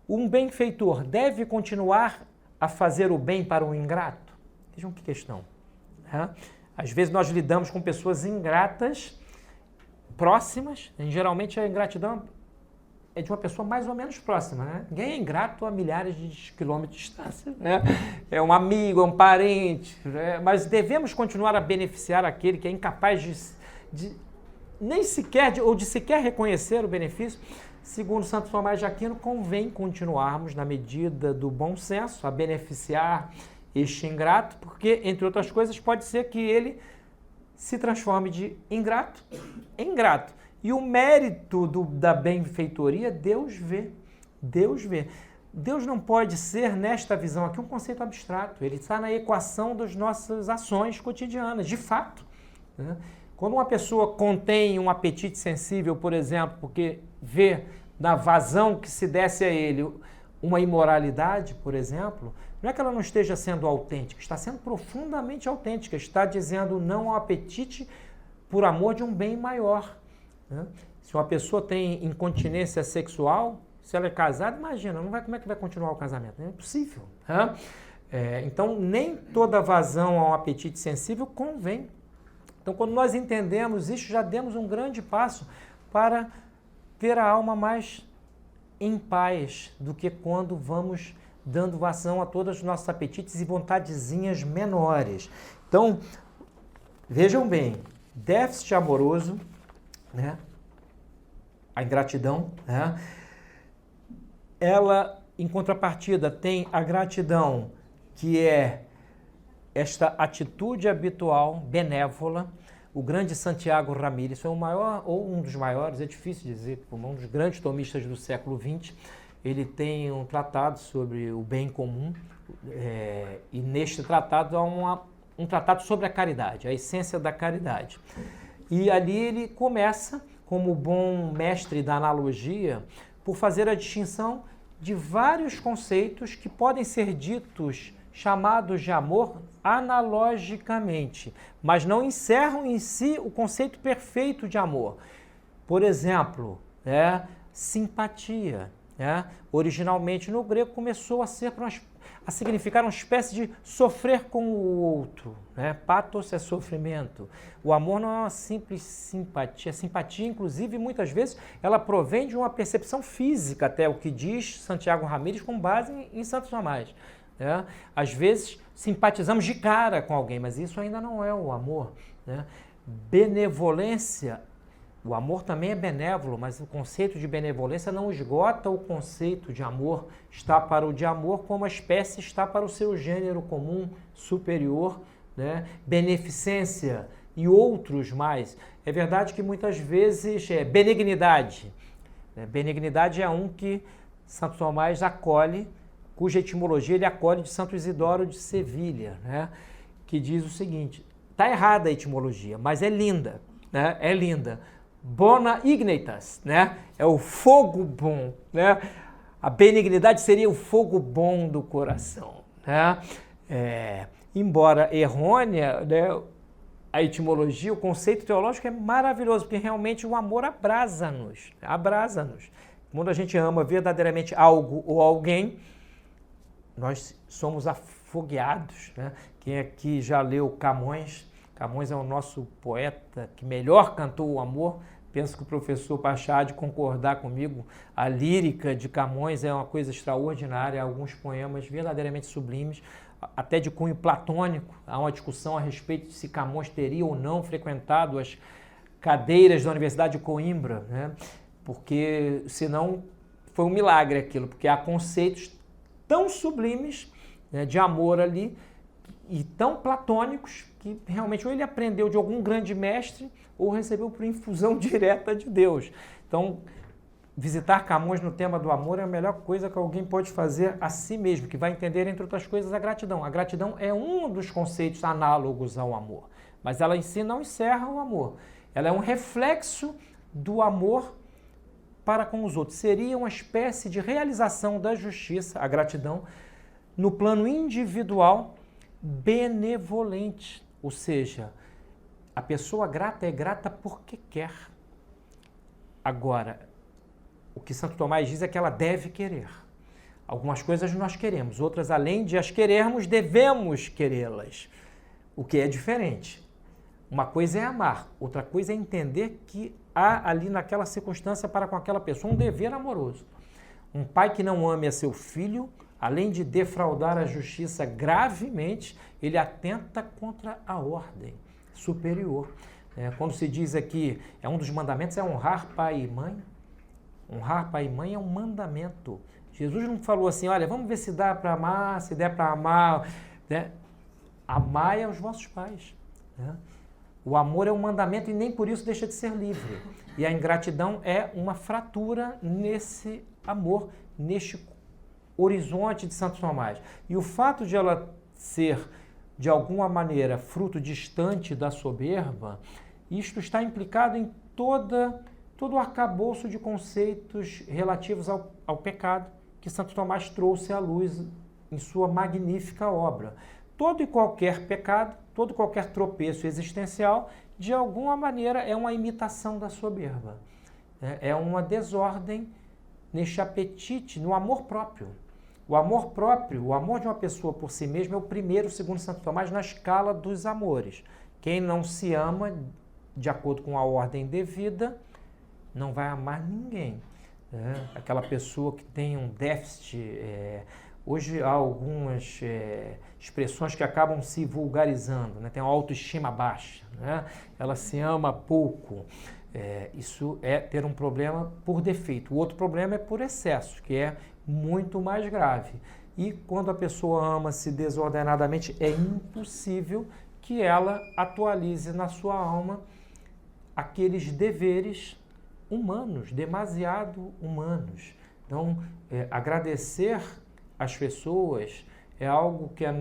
um benfeitor deve continuar a fazer o bem para o ingrato? Vejam que questão. Né? Às vezes nós lidamos com pessoas ingratas, próximas, e geralmente a ingratidão é de uma pessoa mais ou menos próxima. Né? Ninguém é ingrato a milhares de quilômetros de distância. Né? É um amigo, é um parente, né? Mas devemos continuar a beneficiar aquele que é incapaz de nem sequer, ou de sequer reconhecer o benefício. Segundo Santo Tomás de Aquino, convém continuarmos, na medida do bom senso, a beneficiar este ingrato, porque, entre outras coisas, pode ser que ele se transforme de ingrato em ingrato. E o mérito da benfeitoria, Deus vê. Deus vê. Deus não pode ser, nesta visão aqui, um conceito abstrato. Ele está na equação das nossas ações cotidianas, de fato. Né? Quando uma pessoa contém um apetite sensível, por exemplo, porque vê na vazão que se desse a ele uma imoralidade, por exemplo, não é que ela não esteja sendo autêntica, está sendo profundamente autêntica, está dizendo não ao apetite por amor de um bem maior. Né? Se uma pessoa tem incontinência sexual, se ela é casada, imagina, como é que vai continuar o casamento? É impossível. Né? Então, nem toda vazão a um apetite sensível convém. Então, quando nós entendemos isso, já demos um grande passo para ter a alma mais em paz do que quando vamos dando vazão a todos os nossos apetites e vontadezinhas menores. Então, vejam bem, déficit amoroso, né? A ingratidão, né? Ela, em contrapartida, tem a gratidão, que é esta atitude habitual, benévola. O grande Santiago Ramírez foi o maior, ou um dos maiores, é difícil dizer, um dos grandes tomistas do século XX. Ele tem um tratado sobre o bem comum, e neste tratado há um tratado sobre a caridade, a essência da caridade. E ali ele começa, como bom mestre da analogia, por fazer a distinção de vários conceitos que podem ser ditos, chamados de amor, analogicamente, mas não encerram em si o conceito perfeito de amor. Por exemplo, simpatia. Originalmente no grego começou a significar uma espécie de sofrer com o outro. Pathos é sofrimento. O amor não é uma simples simpatia. A simpatia, inclusive, muitas vezes, ela provém de uma percepção física, até o que diz Santiago Ramírez com base em Santo Tomás. Às vezes simpatizamos de cara com alguém, mas isso ainda não é o amor. Benevolência, o amor também é benévolo, mas o conceito de benevolência não esgota o conceito de amor. Está para o de amor como a espécie está para o seu gênero comum superior, beneficência e outros mais. É verdade que muitas vezes benignidade. Benignidade é um que Santo Tomás acolhe, cuja etimologia ele acolhe de Santo Isidoro de Sevilha, que diz o seguinte: está errada a etimologia, mas é linda, é linda. Bona ignitas, é o fogo bom, A benignidade seria o fogo bom do coração, embora errônea, a etimologia, o conceito teológico é maravilhoso, porque realmente o amor abrasa-nos, Quando a gente ama verdadeiramente algo ou alguém, nós somos afogueados, Quem aqui já leu Camões? Camões é o nosso poeta que melhor cantou o amor. Penso que o professor Pachá há de concordar comigo. A lírica de Camões é uma coisa extraordinária, alguns poemas verdadeiramente sublimes, até de cunho platônico. Há uma discussão a respeito de se Camões teria ou não frequentado as cadeiras da Universidade de Coimbra, porque senão foi um milagre aquilo, porque há conceitos tão sublimes de amor ali e tão platônicos que realmente ou ele aprendeu de algum grande mestre ou recebeu por infusão direta de Deus. Então, visitar Camões no tema do amor é a melhor coisa que alguém pode fazer a si mesmo, que vai entender, entre outras coisas, a gratidão. A gratidão é um dos conceitos análogos ao amor, mas ela em si não encerra o amor. Ela é um reflexo do amor para com os outros. Seria uma espécie de realização da justiça, a gratidão, no plano individual, benevolente, ou seja, a pessoa grata é grata porque quer. Agora, o que Santo Tomás diz é que ela deve querer. Algumas coisas nós queremos, outras, além de as querermos, devemos querê-las, o que é diferente. Uma coisa é amar, outra coisa é entender que há ali naquela circunstância para com aquela pessoa um dever amoroso. Um pai que não ame a seu filho, além de defraudar a justiça gravemente, ele atenta contra a ordem superior. Quando se diz aqui, um dos mandamentos é honrar pai e mãe. Honrar pai e mãe é um mandamento. Jesus não falou assim, olha, vamos ver se dá para amar, se der para amar. Amai aos vossos pais. O amor é um mandamento e nem por isso deixa de ser livre. E a ingratidão é uma fratura nesse amor, neste horizonte de Santo Tomás. E o fato de ela ser, de alguma maneira, fruto distante da soberba, isto está implicado em todo o arcabouço de conceitos relativos ao pecado que Santo Tomás trouxe à luz em sua magnífica obra. Todo e qualquer pecado, todo e qualquer tropeço existencial, de alguma maneira, é uma imitação da soberba. É uma desordem neste apetite, no amor próprio. O amor próprio, o amor de uma pessoa por si mesma é o primeiro, segundo Santo Tomás, na escala dos amores. Quem não se ama, de acordo com a ordem devida, não vai amar ninguém. Aquela pessoa que tem um déficit... Hoje há algumas expressões que acabam se vulgarizando, tem uma autoestima baixa, ela se ama pouco. Isso é ter um problema por defeito. O outro problema é por excesso, que é muito mais grave. E quando a pessoa ama-se desordenadamente, é impossível que ela atualize na sua alma aqueles deveres humanos, demasiado humanos. Então, agradecer às pessoas é algo que as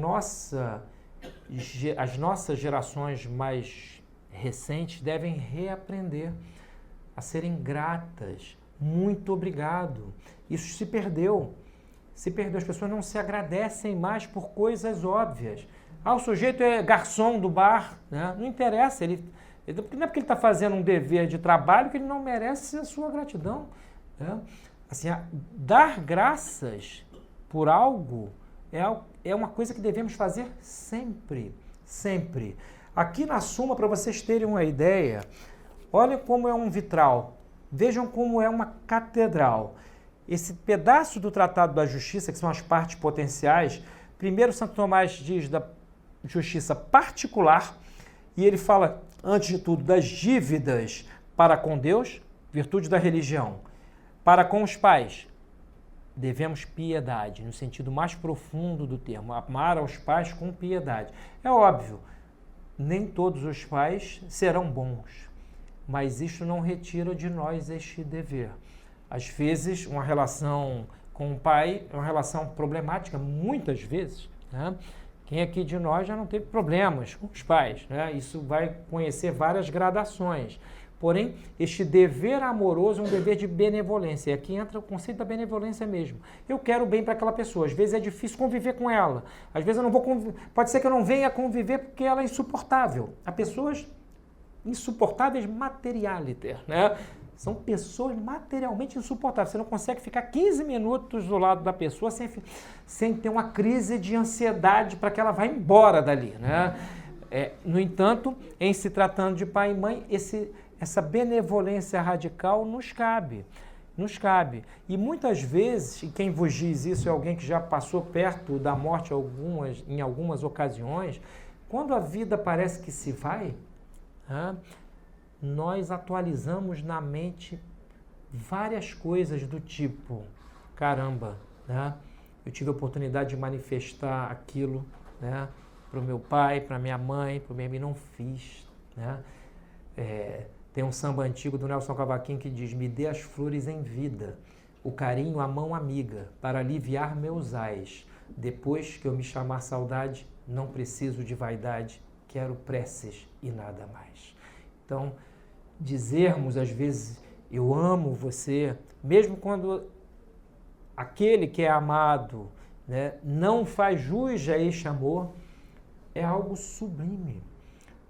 nossas gerações mais recentes devem reaprender a serem gratas. Muito obrigado. Isso se perdeu. Se perdeu. As pessoas não se agradecem mais por coisas óbvias. O sujeito é garçom do bar, né? Não interessa. Não é porque ele está fazendo um dever de trabalho que ele não merece a sua gratidão. Né? Assim, dar graças por algo é uma coisa que devemos fazer sempre. Sempre. Aqui na Suma, para vocês terem uma ideia, olha como é um vitral. Vejam como é uma catedral. Esse pedaço do Tratado da Justiça, que são as partes potenciais, primeiro Santo Tomás diz da justiça particular, e ele fala, antes de tudo, das dívidas para com Deus, virtude da religião, para com os pais. Devemos piedade, no sentido mais profundo do termo, amar aos pais com piedade. É óbvio, nem todos os pais serão bons, mas isso não retira de nós este dever. Às vezes, uma relação com o pai é uma relação problemática, muitas vezes, né? Quem aqui de nós já não teve problemas com os pais, né? Isso vai conhecer várias gradações. Porém, este dever amoroso é um dever de benevolência. E aqui entra o conceito da benevolência mesmo. Eu quero o bem para aquela pessoa. Às vezes é difícil conviver com ela. Às vezes eu não vou pode ser que eu não venha conviver porque ela é insuportável. Há pessoas insuportáveis materialiter, né? São pessoas materialmente insuportáveis. Você não consegue ficar 15 minutos do lado da pessoa sem ter uma crise de ansiedade para que ela vá embora dali, né? No entanto, em se tratando de pai e mãe, essa benevolência radical nos cabe. E muitas vezes, e quem vos diz isso é alguém que já passou perto da morte em algumas ocasiões, quando a vida parece que se vai, nós atualizamos na mente várias coisas do tipo, caramba, né? Eu tive a oportunidade de manifestar aquilo, né, para o meu pai, para minha mãe, para o meu amigo, não fiz, né? Tem um samba antigo do Nelson Cavaquinho que diz, me dê as flores em vida, o carinho, a mão amiga, para aliviar meus ais. Depois que eu me chamar saudade, não preciso de vaidade, quero preces e nada mais. Então, dizermos às vezes, eu amo você, mesmo quando aquele que é amado, né, não faz jus a este amor, é algo sublime.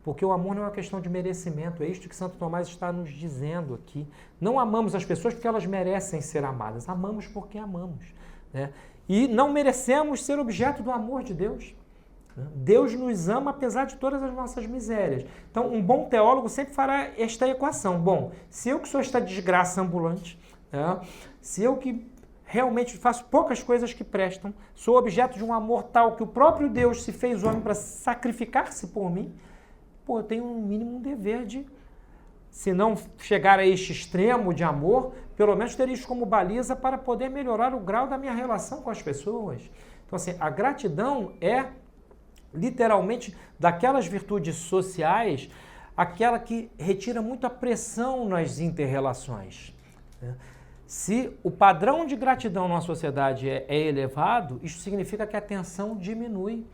Porque o amor não é uma questão de merecimento, é isto que Santo Tomás está nos dizendo aqui. Não amamos as pessoas porque elas merecem ser amadas, amamos porque amamos, né? E não merecemos ser objeto do amor de Deus. Deus nos ama apesar de todas as nossas misérias. Então, um bom teólogo sempre fará esta equação. Bom, se eu que sou esta desgraça ambulante, né, se eu que realmente faço poucas coisas que prestam, sou objeto de um amor tal que o próprio Deus se fez homem para sacrificar-se por mim, eu tenho no mínimo um dever de, se não chegar a este extremo de amor, pelo menos ter isso como baliza para poder melhorar o grau da minha relação com as pessoas. Então, assim, a gratidão é literalmente daquelas virtudes sociais, aquela que retira muito a pressão nas inter-relações. Se o padrão de gratidão numa sociedade é elevado, isso significa que a tensão diminui,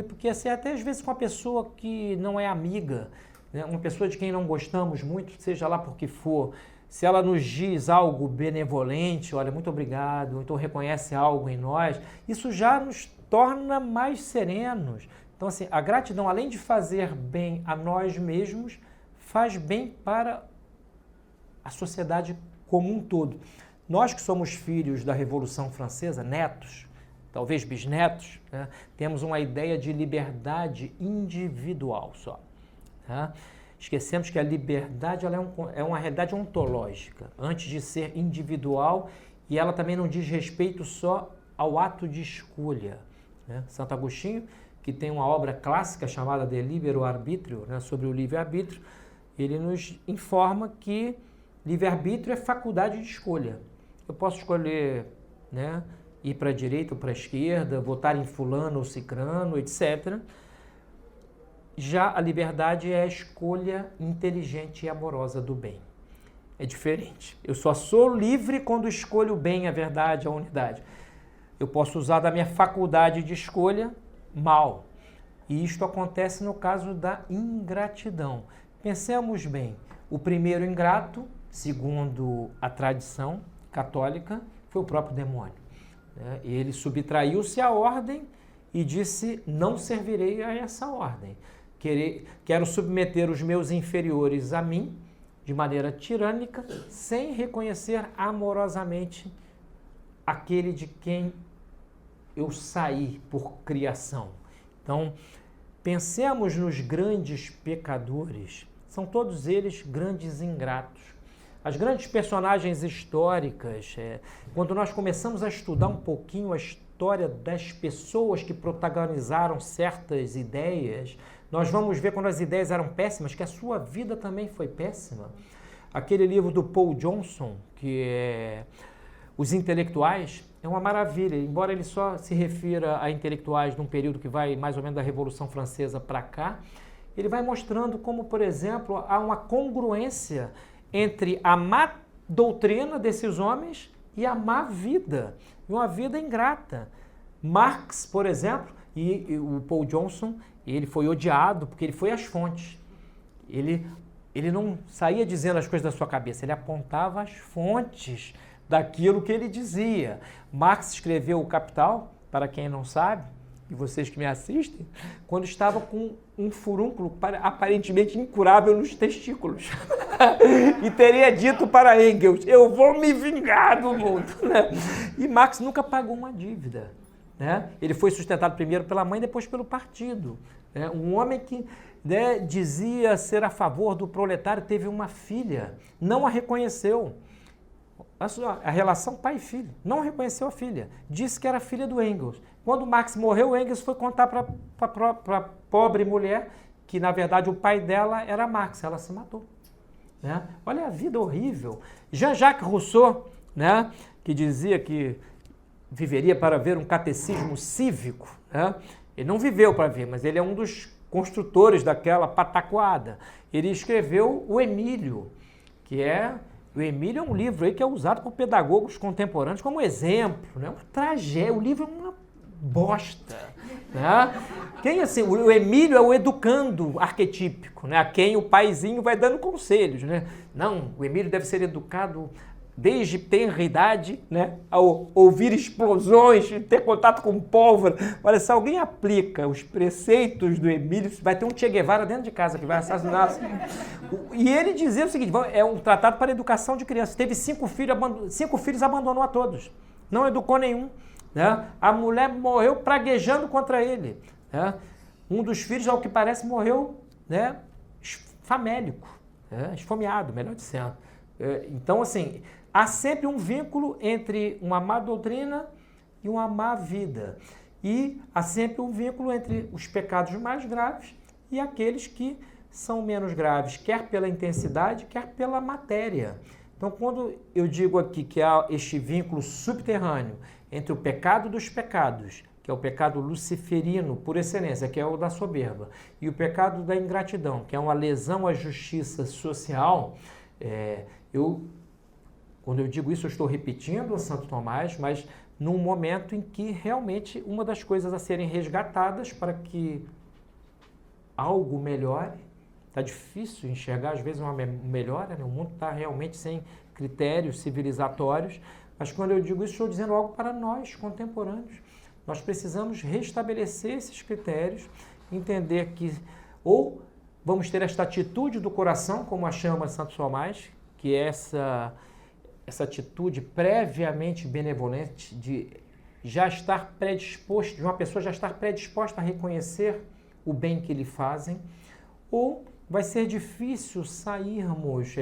porque assim, até às vezes com uma pessoa que não é amiga, né, uma pessoa de quem não gostamos muito, seja lá por que for, se ela nos diz algo benevolente, olha, muito obrigado, ou então reconhece algo em nós, isso já nos torna mais serenos. Então, assim, a gratidão, além de fazer bem a nós mesmos, faz bem para a sociedade como um todo. Nós que somos filhos da Revolução Francesa, netos, talvez bisnetos, né, temos uma ideia de liberdade individual só. Tá? Esquecemos que a liberdade ela é uma realidade ontológica, antes de ser individual, e ela também não diz respeito só ao ato de escolha. Né? Santo Agostinho, que tem uma obra clássica chamada De Libero Arbitrio, né, sobre o livre-arbítrio, ele nos informa que livre-arbítrio é faculdade de escolha. Eu posso escolher, né, ir para a direita ou para a esquerda, votar em fulano ou cicrano, etc. Já a liberdade é a escolha inteligente e amorosa do bem. É diferente. Eu só sou livre quando escolho o bem, a verdade, a unidade. Eu posso usar da minha faculdade de escolha mal. E isto acontece no caso da ingratidão. Pensemos bem, o primeiro ingrato, segundo a tradição católica, foi o próprio demônio. Ele subtraiu-se à ordem e disse, não servirei a essa ordem. Quero submeter os meus inferiores a mim, de maneira tirânica, sem reconhecer amorosamente aquele de quem eu saí por criação. Então, pensemos nos grandes pecadores, são todos eles grandes ingratos. As grandes personagens históricas, quando nós começamos a estudar um pouquinho a história das pessoas que protagonizaram certas ideias, nós vamos ver quando as ideias eram péssimas, que a sua vida também foi péssima. Aquele livro do Paul Johnson, que é Os Intelectuais, é uma maravilha, embora ele só se refira a intelectuais num período que vai mais ou menos da Revolução Francesa para cá, ele vai mostrando como, por exemplo, há uma congruência entre a má doutrina desses homens e a má vida, e uma vida ingrata. Marx, por exemplo, e o Paul Johnson, ele foi odiado porque ele foi às fontes. Ele não saía dizendo as coisas da sua cabeça, ele apontava as fontes daquilo que ele dizia. Marx escreveu O Capital, para quem não sabe, e vocês que me assistem, quando estava com um furúnculo aparentemente incurável nos testículos. E teria dito para Engels, eu vou me vingar do mundo. E Marx nunca pagou uma dívida. Ele foi sustentado primeiro pela mãe, depois pelo partido. Um homem que dizia ser a favor do proletário, teve uma filha, não a reconheceu. A relação pai e filho, não reconheceu a filha, disse que era filha do Engels. Quando Marx morreu, Engels foi contar para a pobre mulher que, na verdade, o pai dela era Marx, ela se matou. Olha a vida horrível. Jean-Jacques Rousseau, que dizia que viveria para ver um catecismo cívico, ele não viveu para ver, mas ele é um dos construtores daquela pataquada. Ele escreveu o Emílio, o Emílio é um livro aí que é usado por pedagogos contemporâneos como exemplo, uma tragédia, o livro é uma bosta. Quem assim, o Emílio é o educando arquetípico, a quem o paizinho vai dando conselhos. Não, o Emílio deve ser educado desde tenra idade, ao ouvir explosões, ter contato com pólvora. Olha, se alguém aplica os preceitos do Emílio, vai ter um Che Guevara dentro de casa que vai assassinar. E ele dizia o seguinte, é um tratado para a educação de crianças. Teve 5 filhos, abandonou a todos. Não educou nenhum. A mulher morreu praguejando contra ele. Um dos filhos, ao que parece, morreu famélico, esfomeado, melhor dizendo. Então, assim, há sempre um vínculo entre uma má doutrina e uma má vida. E há sempre um vínculo entre os pecados mais graves e aqueles que são menos graves, quer pela intensidade, quer pela matéria. Então, quando eu digo aqui que há este vínculo subterrâneo entre o pecado dos pecados, que é o pecado luciferino por excelência, que é o da soberba, e o pecado da ingratidão, que é uma lesão à justiça social, quando eu digo isso, eu estou repetindo o Santo Tomás, mas num momento em que realmente uma das coisas a serem resgatadas para que algo melhore, está difícil enxergar, às vezes, uma melhora, o mundo está realmente sem critérios civilizatórios, mas quando eu digo isso, estou dizendo algo para nós, contemporâneos. Nós precisamos restabelecer esses critérios, entender que ou vamos ter esta atitude do coração, como a chama Santo Tomás, que é essa atitude previamente benevolente de já estar predisposto, de uma pessoa já estar predisposta a reconhecer o bem que lhe fazem, ou vai ser difícil sairmos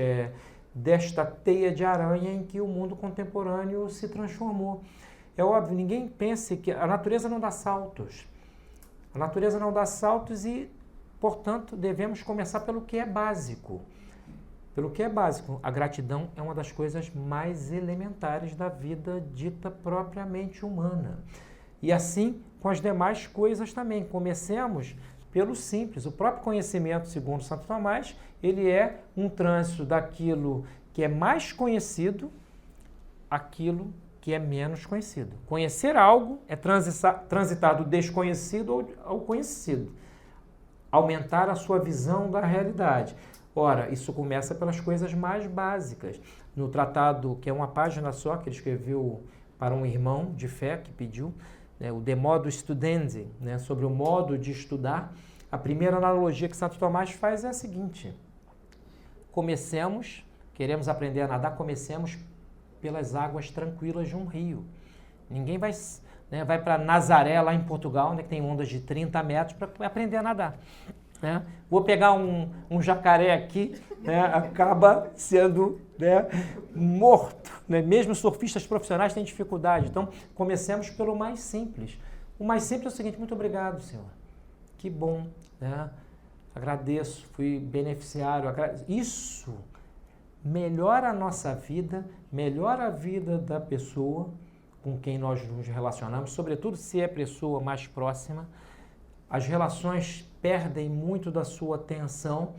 desta teia de aranha em que o mundo contemporâneo se transformou. É óbvio, ninguém pense que a natureza não dá saltos. A natureza não dá saltos e, portanto, devemos começar pelo que é básico. Pelo que é básico, a gratidão é uma das coisas mais elementares da vida dita propriamente humana. E assim com as demais coisas também. Comecemos pelo simples. O próprio conhecimento, segundo Santo Tomás, ele é um trânsito daquilo que é mais conhecido àquilo que é menos conhecido. Conhecer algo é transitar do desconhecido ao conhecido. aumentar a sua visão da realidade. Ora, isso começa pelas coisas mais básicas. No tratado, que é uma página só, que ele escreveu para um irmão de fé que pediu, né, o De Modo Studendi, né, sobre o modo de estudar, a primeira analogia que Santo Tomás faz é a seguinte: queremos aprender a nadar, comecemos pelas águas tranquilas de um rio. Ninguém vai, né, vai para Nazaré, lá em Portugal, né, que tem ondas de 30 metros, para aprender a nadar. Né? Vou pegar um jacaré aqui, né, acaba sendo, né, morto. Né? Mesmo surfistas profissionais têm dificuldade. Então, comecemos pelo mais simples. O mais simples é o seguinte: muito obrigado, Senhor. Que bom. Né? Agradeço, fui beneficiário. Isso melhora a nossa vida, melhora a vida da pessoa com quem nós nos relacionamos, sobretudo se é pessoa mais próxima. As relações perdem muito da sua tensão.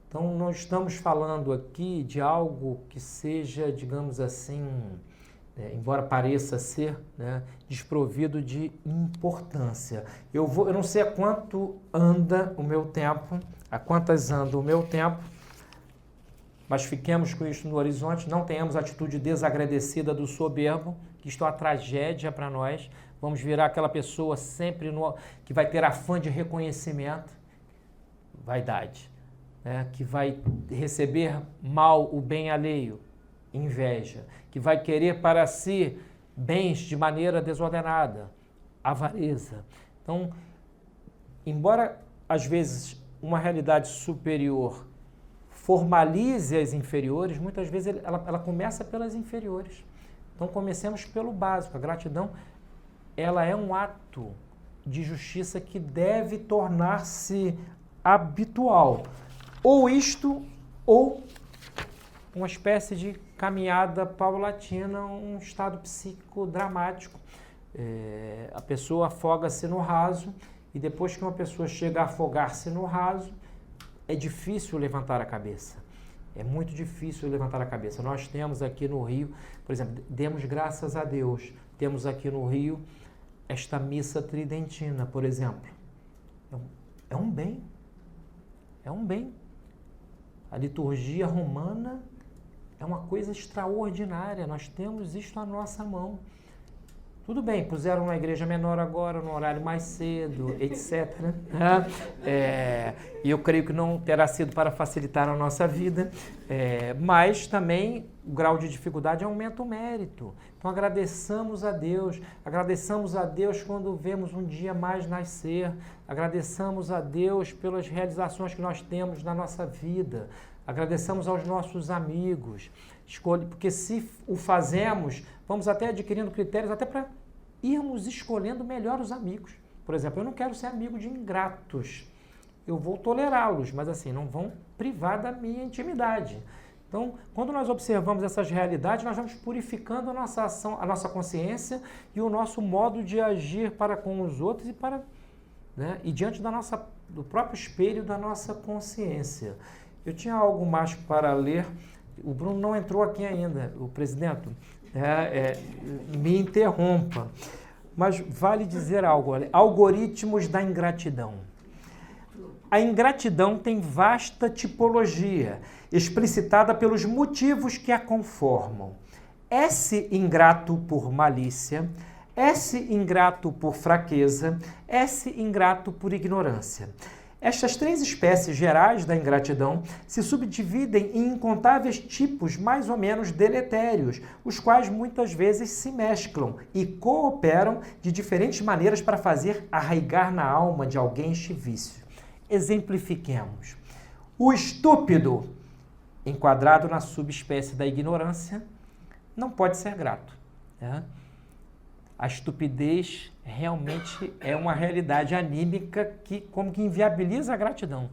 Então, nós estamos falando aqui de algo que seja, digamos assim, embora pareça ser, né, desprovido de importância. Eu não sei a quanto anda o meu tempo, a quantas anda o meu tempo, mas fiquemos com isso no horizonte, não tenhamos atitude desagradecida do soberbo, que isto é uma tragédia para nós. Vamos virar aquela pessoa sempre que vai ter afã de reconhecimento, vaidade, né? Que vai receber mal o bem alheio, inveja, que vai querer para si bens de maneira desordenada, avareza. Então, embora às vezes uma realidade superior formalize as inferiores, muitas vezes ela começa pelas inferiores. Então, comecemos pelo básico. A gratidão, ela é um ato de justiça que deve tornar-se habitual. Ou isto, ou uma espécie de caminhada paulatina, um estado psíquico dramático. A pessoa afoga-se no raso, e depois que uma pessoa chega a afogar-se no raso, é difícil levantar a cabeça. É muito difícil levantar a cabeça. Nós temos aqui no Rio, por exemplo, demos graças a Deus, temos aqui no Rio esta missa tridentina, por exemplo. É um bem. É um bem. A liturgia romana é uma coisa extraordinária. Nós temos isto à nossa mão. Tudo bem, puseram na igreja menor agora, no horário mais cedo, etc. E eu creio que não terá sido para facilitar a nossa vida, mas também o grau de dificuldade aumenta o mérito. Então agradeçamos a Deus quando vemos um dia mais nascer, agradeçamos a Deus pelas realizações que nós temos na nossa vida, agradeçamos aos nossos amigos, porque se o fazemos, vamos até adquirindo critérios até para irmos escolhendo melhor os amigos. Por exemplo, eu não quero ser amigo de ingratos. Eu vou tolerá-los, mas assim, não vão privar da minha intimidade. Então, quando nós observamos essas realidades, nós vamos purificando a nossa ação, a nossa consciência e o nosso modo de agir para com os outros e diante do próprio espelho da nossa consciência. Eu tinha algo mais para ler. O Bruno não entrou aqui ainda, o presidente. Me interrompa. Mas vale dizer algo. Olha, algoritmos da ingratidão. A ingratidão tem vasta tipologia, explicitada pelos motivos que a conformam. S ingrato por malícia, S ingrato por fraqueza, S ingrato por ignorância. Estas três espécies gerais da ingratidão se subdividem em incontáveis tipos mais ou menos deletérios, os quais muitas vezes se mesclam e cooperam de diferentes maneiras para fazer arraigar na alma de alguém este vício. Exemplifiquemos. O estúpido, enquadrado na subespécie da ignorância, não pode ser grato. Né? A estupidez realmente é uma realidade anímica que como que inviabiliza a gratidão.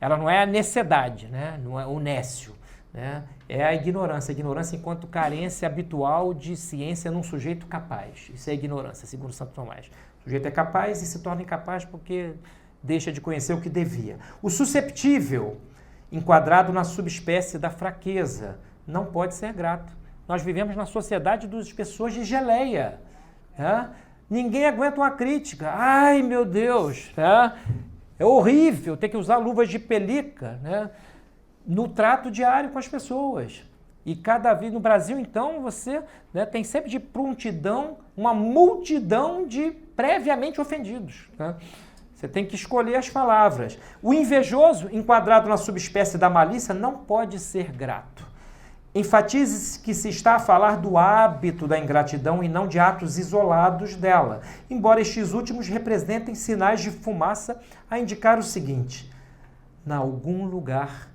Ela não é a necessidade, né? Não é o nécio, né? É a ignorância enquanto carência habitual de ciência num sujeito capaz. Isso é ignorância, segundo Santo Tomás. O sujeito é capaz e se torna incapaz porque deixa de conhecer o que devia. O susceptível, enquadrado na subespécie da fraqueza, não pode ser grato. Nós vivemos na sociedade das pessoas de geleia. Ninguém aguenta uma crítica. Ai, meu Deus! É horrível ter que usar luvas de pelica, né, no trato diário com as pessoas. E cada vez no Brasil, então, você, né, tem sempre de prontidão uma multidão de previamente ofendidos. Né? Você tem que escolher as palavras. O invejoso, enquadrado na subespécie da malícia, não pode ser grato. Enfatize que se está a falar do hábito da ingratidão e não de atos isolados dela, embora estes últimos representem sinais de fumaça a indicar o seguinte: em algum lugar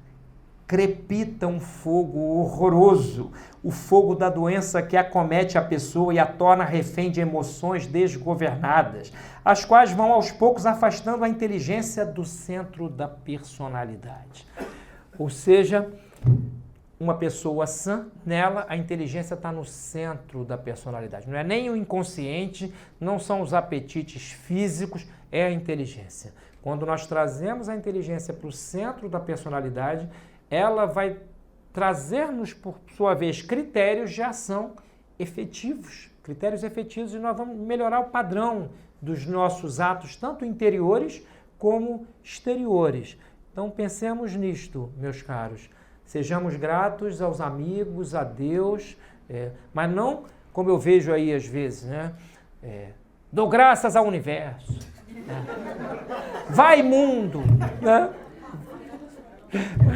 crepita um fogo horroroso, o fogo da doença que acomete a pessoa e a torna refém de emoções desgovernadas, as quais vão aos poucos afastando a inteligência do centro da personalidade. Ou seja, uma pessoa sã, nela a inteligência está no centro da personalidade. Não é nem o inconsciente, não são os apetites físicos, é a inteligência. Quando nós trazemos a inteligência para o centro da personalidade, ela vai trazer-nos, por sua vez, critérios de ação efetivos. Critérios efetivos e nós vamos melhorar o padrão dos nossos atos, tanto interiores como exteriores. Então pensemos nisto, meus caros. Sejamos gratos aos amigos, a Deus, mas não como eu vejo aí às vezes, né? Dou graças ao universo. Né? Vai mundo! Né?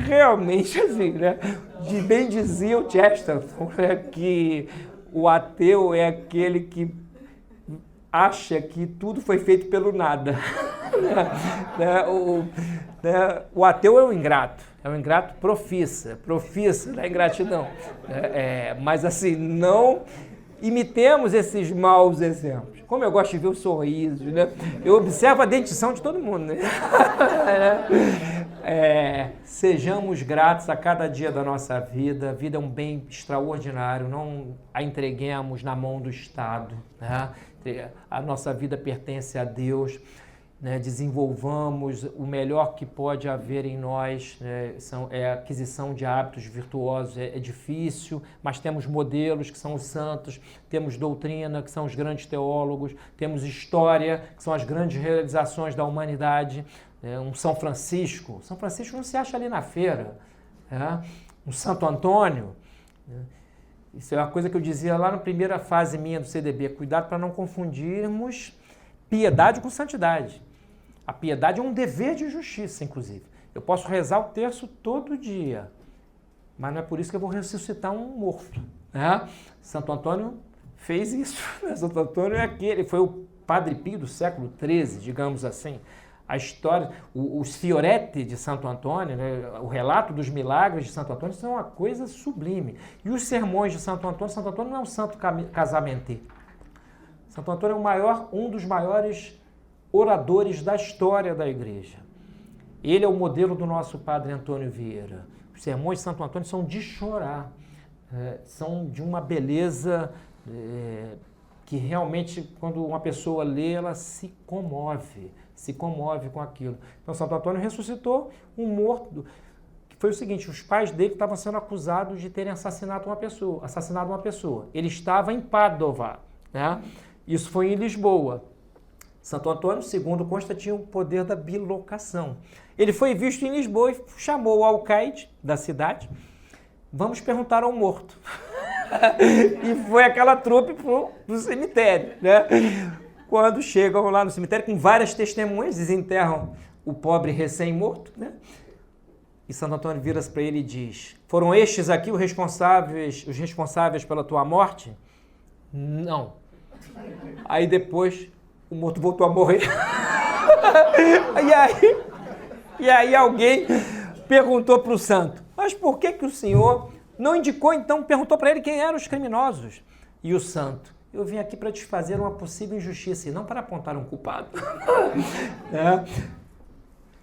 Realmente assim, né? Bem dizia o Chesterton, né? Que o ateu é aquele que acha que tudo foi feito pelo nada. O ateu é um ingrato profissa da ingratidão. Mas assim, não imitemos esses maus exemplos. Como eu gosto de ver os sorrisos, né? Eu observo a dentição de todo mundo. Né? Sejamos gratos a cada dia da nossa vida. A vida é um bem extraordinário, não a entreguemos na mão do Estado. Né? A nossa vida pertence a Deus. Né, desenvolvamos o melhor que pode haver em nós, né, a aquisição de hábitos virtuosos é difícil, mas temos modelos que são os santos, temos doutrina, que são os grandes teólogos, temos história, que são as grandes realizações da humanidade, né, um São Francisco não se acha ali na feira, né, um Santo Antônio, né, isso é uma coisa que eu dizia lá na primeira fase minha do CDB, cuidado para não confundirmos piedade com santidade. A piedade é um dever de justiça, inclusive. Eu posso rezar o terço todo dia, mas não é por isso que eu vou ressuscitar um morto. Né? Santo Antônio fez isso. Santo Antônio foi o Padre Pio do século XIII, digamos assim. A história, os Fioretti de Santo Antônio, né? O relato dos milagres de Santo Antônio são uma coisa sublime. E os sermões de Santo Antônio não é um santo casamenteiro. Santo Antônio é um dos maiores oradores da história da igreja. Ele é o modelo do nosso Padre Antônio Vieira. Os sermões de Santo Antônio são de chorar, são de uma beleza que realmente, quando uma pessoa lê, ela se comove com aquilo. Então, Santo Antônio ressuscitou um morto, que foi o seguinte: os pais dele estavam sendo acusados de terem assassinado uma pessoa. Ele estava em Pádua, né? Isso foi em Lisboa. Santo Antônio, segundo consta, tinha o poder da bilocação. Ele foi visto em Lisboa e chamou o alcaide da cidade. Vamos perguntar ao morto. E foi aquela trupe pro cemitério. Né? Quando chegam lá no cemitério, com várias testemunhas, desenterram o pobre recém-morto. Né? E Santo Antônio vira-se para ele e diz: foram estes aqui os responsáveis pela tua morte? Não. Aí depois o morto voltou a morrer. E aí alguém perguntou para o santo: mas por que o senhor não indicou, então, perguntou para ele quem eram os criminosos? E o santo: eu vim aqui para desfazer uma possível injustiça e não para apontar um culpado.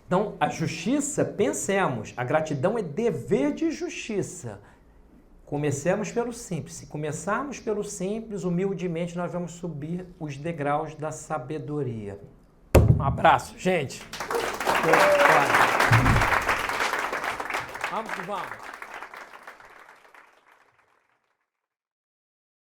Então, a justiça, pensemos, a gratidão é dever de justiça. Comecemos pelo simples. Se começarmos pelo simples, humildemente, nós vamos subir os degraus da sabedoria. Um abraço, gente. Vamos que vamos.